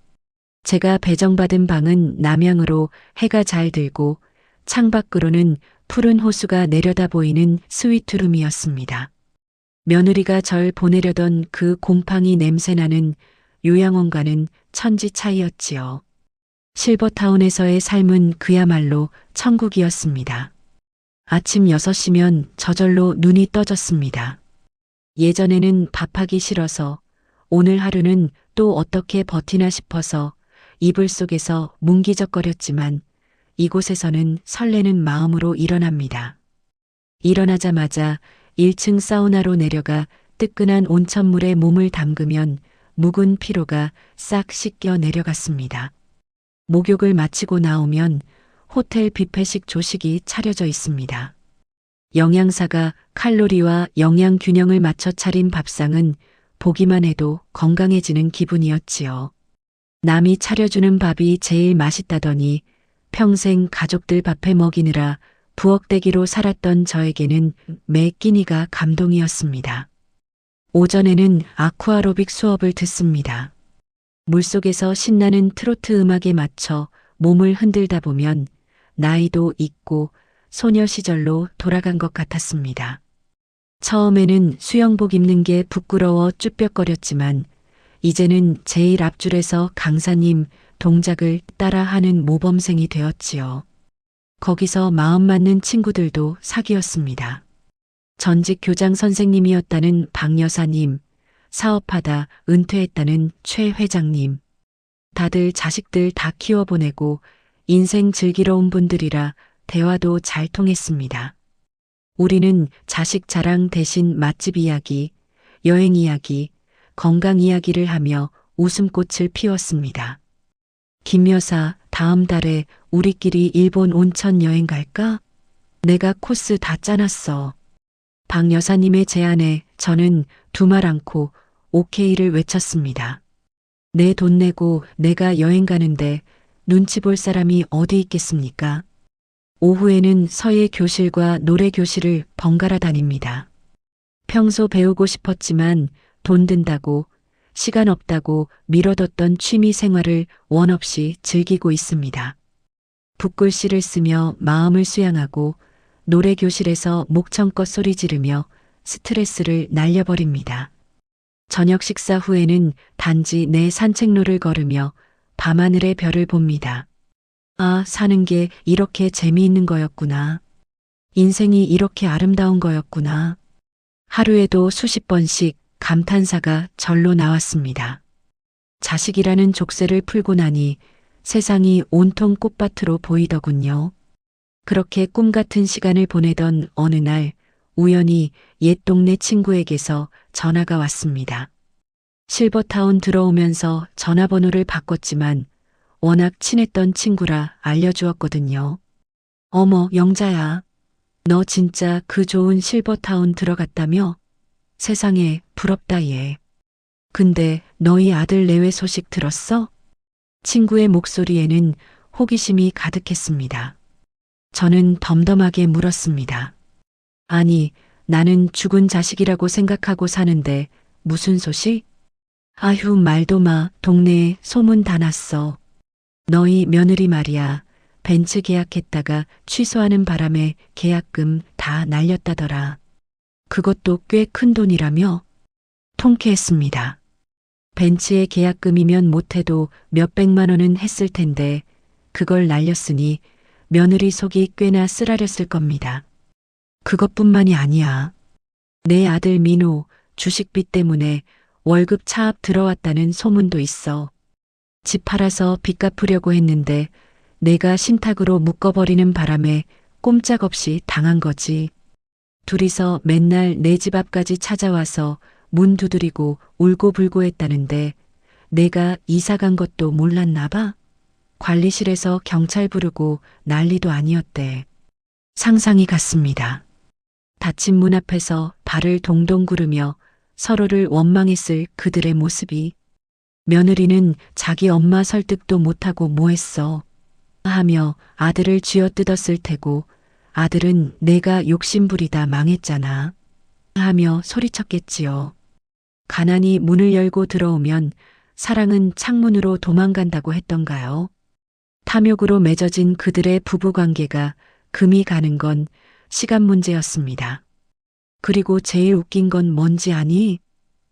제가 배정받은 방은 남향으로 해가 잘 들고 창밖으로는 푸른 호수가 내려다 보이는 스위트룸이었습니다. 며느리가 절 보내려던 그 곰팡이 냄새나는 요양원과는 천지 차이였지요. 실버타운에서의 삶은 그야말로 천국이었습니다. 아침 6시면 저절로 눈이 떠졌습니다. 예전에는 밥하기 싫어서 오늘 하루는 또 어떻게 버티나 싶어서 이불 속에서 뭉기적거렸지만 이곳에서는 설레는 마음으로 일어납니다. 일어나자마자 1층 사우나로 내려가 뜨끈한 온천물에 몸을 담그면 묵은 피로가 싹 씻겨 내려갔습니다. 목욕을 마치고 나오면 호텔 뷔페식 조식이 차려져 있습니다. 영양사가 칼로리와 영양 균형을 맞춰 차린 밥상은 보기만 해도 건강해지는 기분이었지요. 남이 차려주는 밥이 제일 맛있다더니 평생 가족들 밥해 먹이느라 부엌대기로 살았던 저에게는 매 끼니가 감동이었습니다. 오전에는 아쿠아로빅 수업을 듣습니다. 물속에서 신나는 트로트 음악에 맞춰 몸을 흔들다 보면 나이도 잊고 소녀 시절로 돌아간 것 같았습니다. 처음에는 수영복 입는 게 부끄러워 쭈뼛거렸지만 이제는 제일 앞줄에서 강사님, 동작을 따라하는 모범생이 되었지요. 거기서 마음 맞는 친구들도 사귀었습니다. 전직 교장 선생님이었다는 박 여사님, 사업하다 은퇴했다는 최 회장님. 다들 자식들 다 키워보내고 인생 즐기러운 분들이라 대화도 잘 통했습니다. 우리는 자식 자랑 대신 맛집 이야기, 여행 이야기, 건강 이야기를 하며 웃음꽃을 피웠습니다. 김 여사, 다음 달에 우리끼리 일본 온천 여행 갈까? 내가 코스 다 짜놨어. 박 여사님의 제안에 저는 두말 않고 오케이를 외쳤습니다. 내 돈 내고 내가 여행 가는데 눈치 볼 사람이 어디 있겠습니까? 오후에는 서예 교실과 노래 교실을 번갈아 다닙니다. 평소 배우고 싶었지만 돈 든다고 시간 없다고 미뤄뒀던 취미 생활을 원 없이 즐기고 있습니다. 붓글씨를 쓰며 마음을 수양하고 노래 교실에서 목청껏 소리 지르며 스트레스를 날려버립니다. 저녁 식사 후에는 단지 내 산책로를 걸으며 밤하늘의 별을 봅니다. 아, 사는 게 이렇게 재미있는 거였구나. 인생이 이렇게 아름다운 거였구나. 하루에도 수십 번씩 감탄사가 절로 나왔습니다. 자식이라는 족쇄를 풀고 나니 세상이 온통 꽃밭으로 보이더군요. 그렇게 꿈 같은 시간을 보내던 어느 날 우연히 옛 동네 친구에게서 전화가 왔습니다. 실버타운 들어오면서 전화번호를 바꿨지만 워낙 친했던 친구라 알려주었거든요. 어머, 영자야. 너 진짜 그 좋은 실버타운 들어갔다며? 세상에 부럽다 얘. 근데 너희 아들 내외 소식 들었어? 친구의 목소리에는 호기심이 가득했습니다. 저는 덤덤하게 물었습니다. 아니, 나는 죽은 자식이라고 생각하고 사는데 무슨 소식? 아휴, 말도 마. 동네에 소문 다 났어. 너희 며느리 말이야. 벤츠 계약했다가 취소하는 바람에 계약금 다 날렸다더라. 그것도 꽤 큰 돈이라며? 통쾌했습니다. 벤츠의 계약금이면 못해도 몇백만 원은 했을 텐데 그걸 날렸으니 며느리 속이 꽤나 쓰라렸을 겁니다. 그것뿐만이 아니야. 내 아들 민호 주식빚 때문에 월급 차압 들어왔다는 소문도 있어. 집 팔아서 빚 갚으려고 했는데 내가 신탁으로 묶어버리는 바람에 꼼짝없이 당한 거지. 둘이서 맨날 내 집 앞까지 찾아와서 문 두드리고 울고불고 했다는데 내가 이사 간 것도 몰랐나 봐? 관리실에서 경찰 부르고 난리도 아니었대. 상상이 갔습니다. 닫힌 문 앞에서 발을 동동 구르며 서로를 원망했을 그들의 모습이. 며느리는 자기 엄마 설득도 못하고 뭐했어 하며 아들을 쥐어뜯었을 테고 아들은 내가 욕심부리다 망했잖아 하며 소리쳤겠지요. 가난이 문을 열고 들어오면 사랑은 창문으로 도망간다고 했던가요? 탐욕으로 맺어진 그들의 부부관계가 금이 가는 건 시간 문제였습니다. 그리고 제일 웃긴 건 뭔지 아니?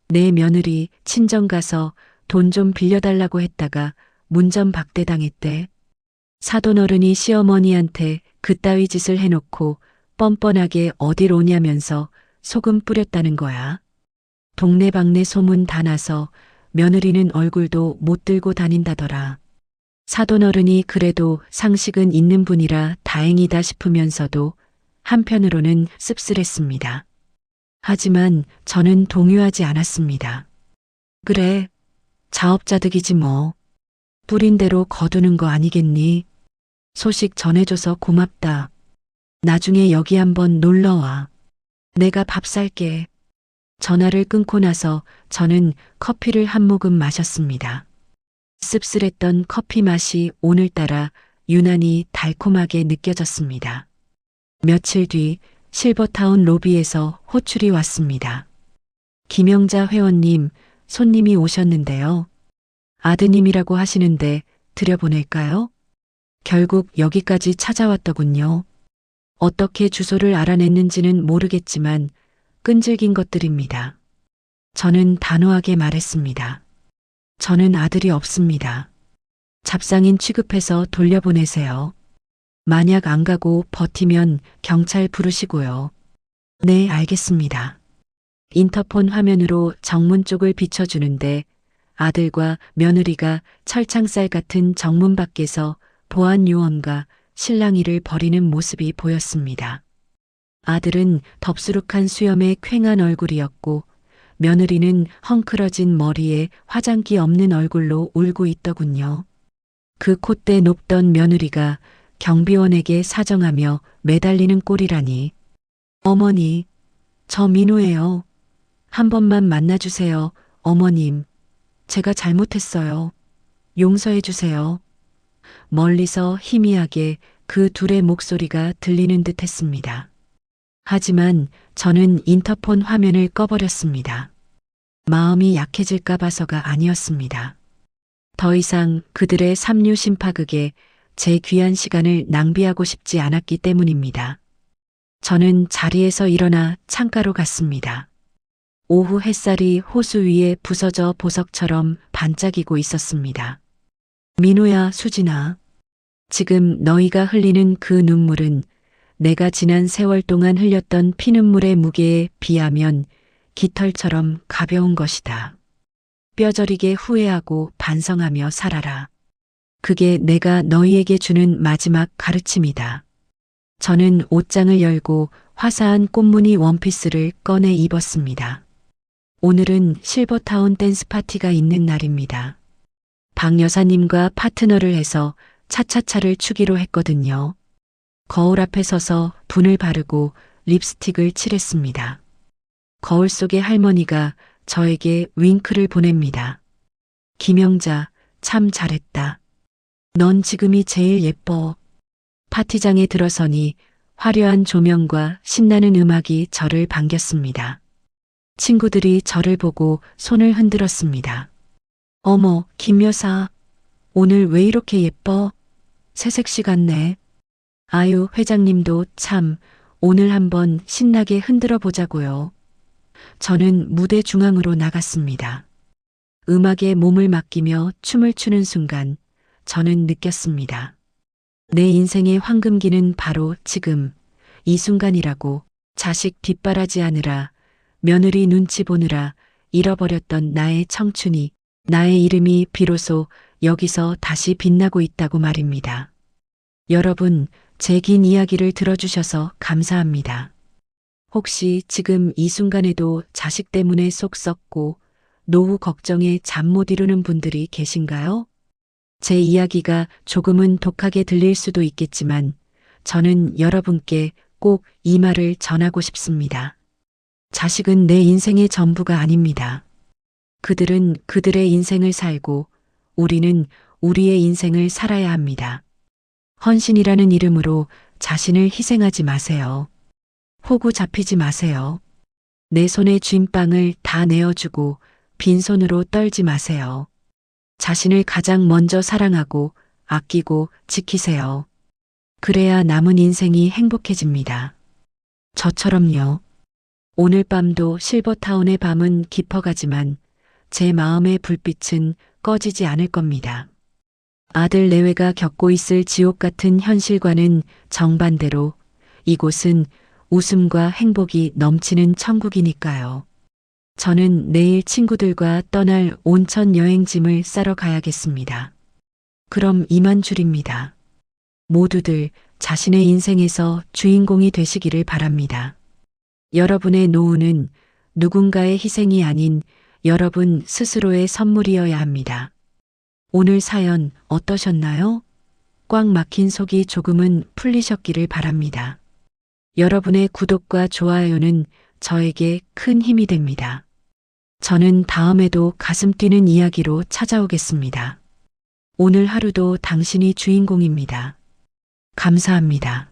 내 며느리 친정 가서 돈 좀 빌려달라고 했다가 문전 박대당했대. 사돈어른이 시어머니한테 그따위 짓을 해놓고 뻔뻔하게 어딜 오냐면서 소금 뿌렸다는 거야. 동네방네 소문 다 나서 며느리는 얼굴도 못 들고 다닌다더라. 사돈어른이 그래도 상식은 있는 분이라 다행이다 싶으면서도 한편으로는 씁쓸했습니다. 하지만 저는 동요하지 않았습니다. 그래, 자업자득이지 뭐. 뿌린 대로 거두는 거 아니겠니? 소식 전해줘서 고맙다. 나중에 여기 한번 놀러와. 내가 밥 살게. 전화를 끊고 나서 저는 커피를 한 모금 마셨습니다. 씁쓸했던 커피 맛이 오늘따라 유난히 달콤하게 느껴졌습니다. 며칠 뒤 실버타운 로비에서 호출이 왔습니다. 김영자 회원님, 손님이 오셨는데요. 아드님이라고 하시는데 들여보낼까요? 결국 여기까지 찾아왔더군요. 어떻게 주소를 알아냈는지는 모르겠지만 끈질긴 것들입니다. 저는 단호하게 말했습니다. 저는 아들이 없습니다. 잡상인 취급해서 돌려보내세요. 만약 안 가고 버티면 경찰 부르시고요. 네, 알겠습니다. 인터폰 화면으로 정문 쪽을 비춰주는데 아들과 며느리가 철창살 같은 정문 밖에서 보안 요원과 실랑이를 벌이는 모습이 보였습니다. 아들은 덥수룩한 수염에 퀭한 얼굴이었고 며느리는 헝클어진 머리에 화장기 없는 얼굴로 울고 있더군요. 그 콧대 높던 며느리가 경비원에게 사정하며 매달리는 꼴이라니. 어머니, 저 민호예요. 한 번만 만나주세요, 어머님. 제가 잘못했어요. 용서해 주세요. 멀리서 희미하게 그 둘의 목소리가 들리는 듯 했습니다. 하지만 저는 인터폰 화면을 꺼버렸습니다. 마음이 약해질까 봐서가 아니었습니다. 더 이상 그들의 삼류 심파극에 제 귀한 시간을 낭비하고 싶지 않았기 때문입니다. 저는 자리에서 일어나 창가로 갔습니다. 오후 햇살이 호수 위에 부서져 보석처럼 반짝이고 있었습니다. 민호야, 수진아. 지금 너희가 흘리는 그 눈물은 내가 지난 세월 동안 흘렸던 피눈물의 무게에 비하면 깃털처럼 가벼운 것이다. 뼈저리게 후회하고 반성하며 살아라. 그게 내가 너희에게 주는 마지막 가르침이다. 저는 옷장을 열고 화사한 꽃무늬 원피스를 꺼내 입었습니다. 오늘은 실버타운 댄스 파티가 있는 날입니다. 박 여사님과 파트너를 해서 차차차를 추기로 했거든요. 거울 앞에 서서 분을 바르고 립스틱을 칠했습니다. 거울 속의 할머니가 저에게 윙크를 보냅니다. 김영자, 참 잘했다. 넌 지금이 제일 예뻐. 파티장에 들어서니 화려한 조명과 신나는 음악이 저를 반겼습니다. 친구들이 저를 보고 손을 흔들었습니다. 어머, 김 여사. 오늘 왜 이렇게 예뻐? 새색시 같네. 아유, 회장님도 참, 오늘 한번 신나게 흔들어 보자고요. 저는 무대 중앙으로 나갔습니다. 음악에 몸을 맡기며 춤을 추는 순간 저는 느꼈습니다. 내 인생의 황금기는 바로 지금, 이 순간이라고. 자식 뒷바라지하느라, 며느리 눈치 보느라 잃어버렸던 나의 청춘이, 나의 이름이 비로소 여기서 다시 빛나고 있다고 말입니다. 여러분, 제 긴 이야기를 들어주셔서 감사합니다. 혹시 지금 이 순간에도 자식 때문에 속 썩고 노후 걱정에 잠 못 이루는 분들이 계신가요? 제 이야기가 조금은 독하게 들릴 수도 있겠지만 저는 여러분께 꼭 이 말을 전하고 싶습니다. 자식은 내 인생의 전부가 아닙니다. 그들은 그들의 인생을 살고 우리는 우리의 인생을 살아야 합니다. 헌신이라는 이름으로 자신을 희생하지 마세요. 호구 잡히지 마세요. 내 손에 쥔 빵을 다 내어주고 빈손으로 떨지 마세요. 자신을 가장 먼저 사랑하고 아끼고 지키세요. 그래야 남은 인생이 행복해집니다. 저처럼요. 오늘 밤도 실버타운의 밤은 깊어가지만 제 마음의 불빛은 꺼지지 않을 겁니다. 아들 내외가 겪고 있을 지옥 같은 현실과는 정반대로 이곳은 웃음과 행복이 넘치는 천국이니까요. 저는 내일 친구들과 떠날 온천 여행짐을 싸러 가야겠습니다. 그럼 이만 줄입니다. 모두들 자신의 인생에서 주인공이 되시기를 바랍니다. 여러분의 노후는 누군가의 희생이 아닌 여러분 스스로의 선물이어야 합니다. 오늘 사연 어떠셨나요? 꽉 막힌 속이 조금은 풀리셨기를 바랍니다. 여러분의 구독과 좋아요는 저에게 큰 힘이 됩니다. 저는 다음에도 가슴 뛰는 이야기로 찾아오겠습니다. 오늘 하루도 당신이 주인공입니다. 감사합니다.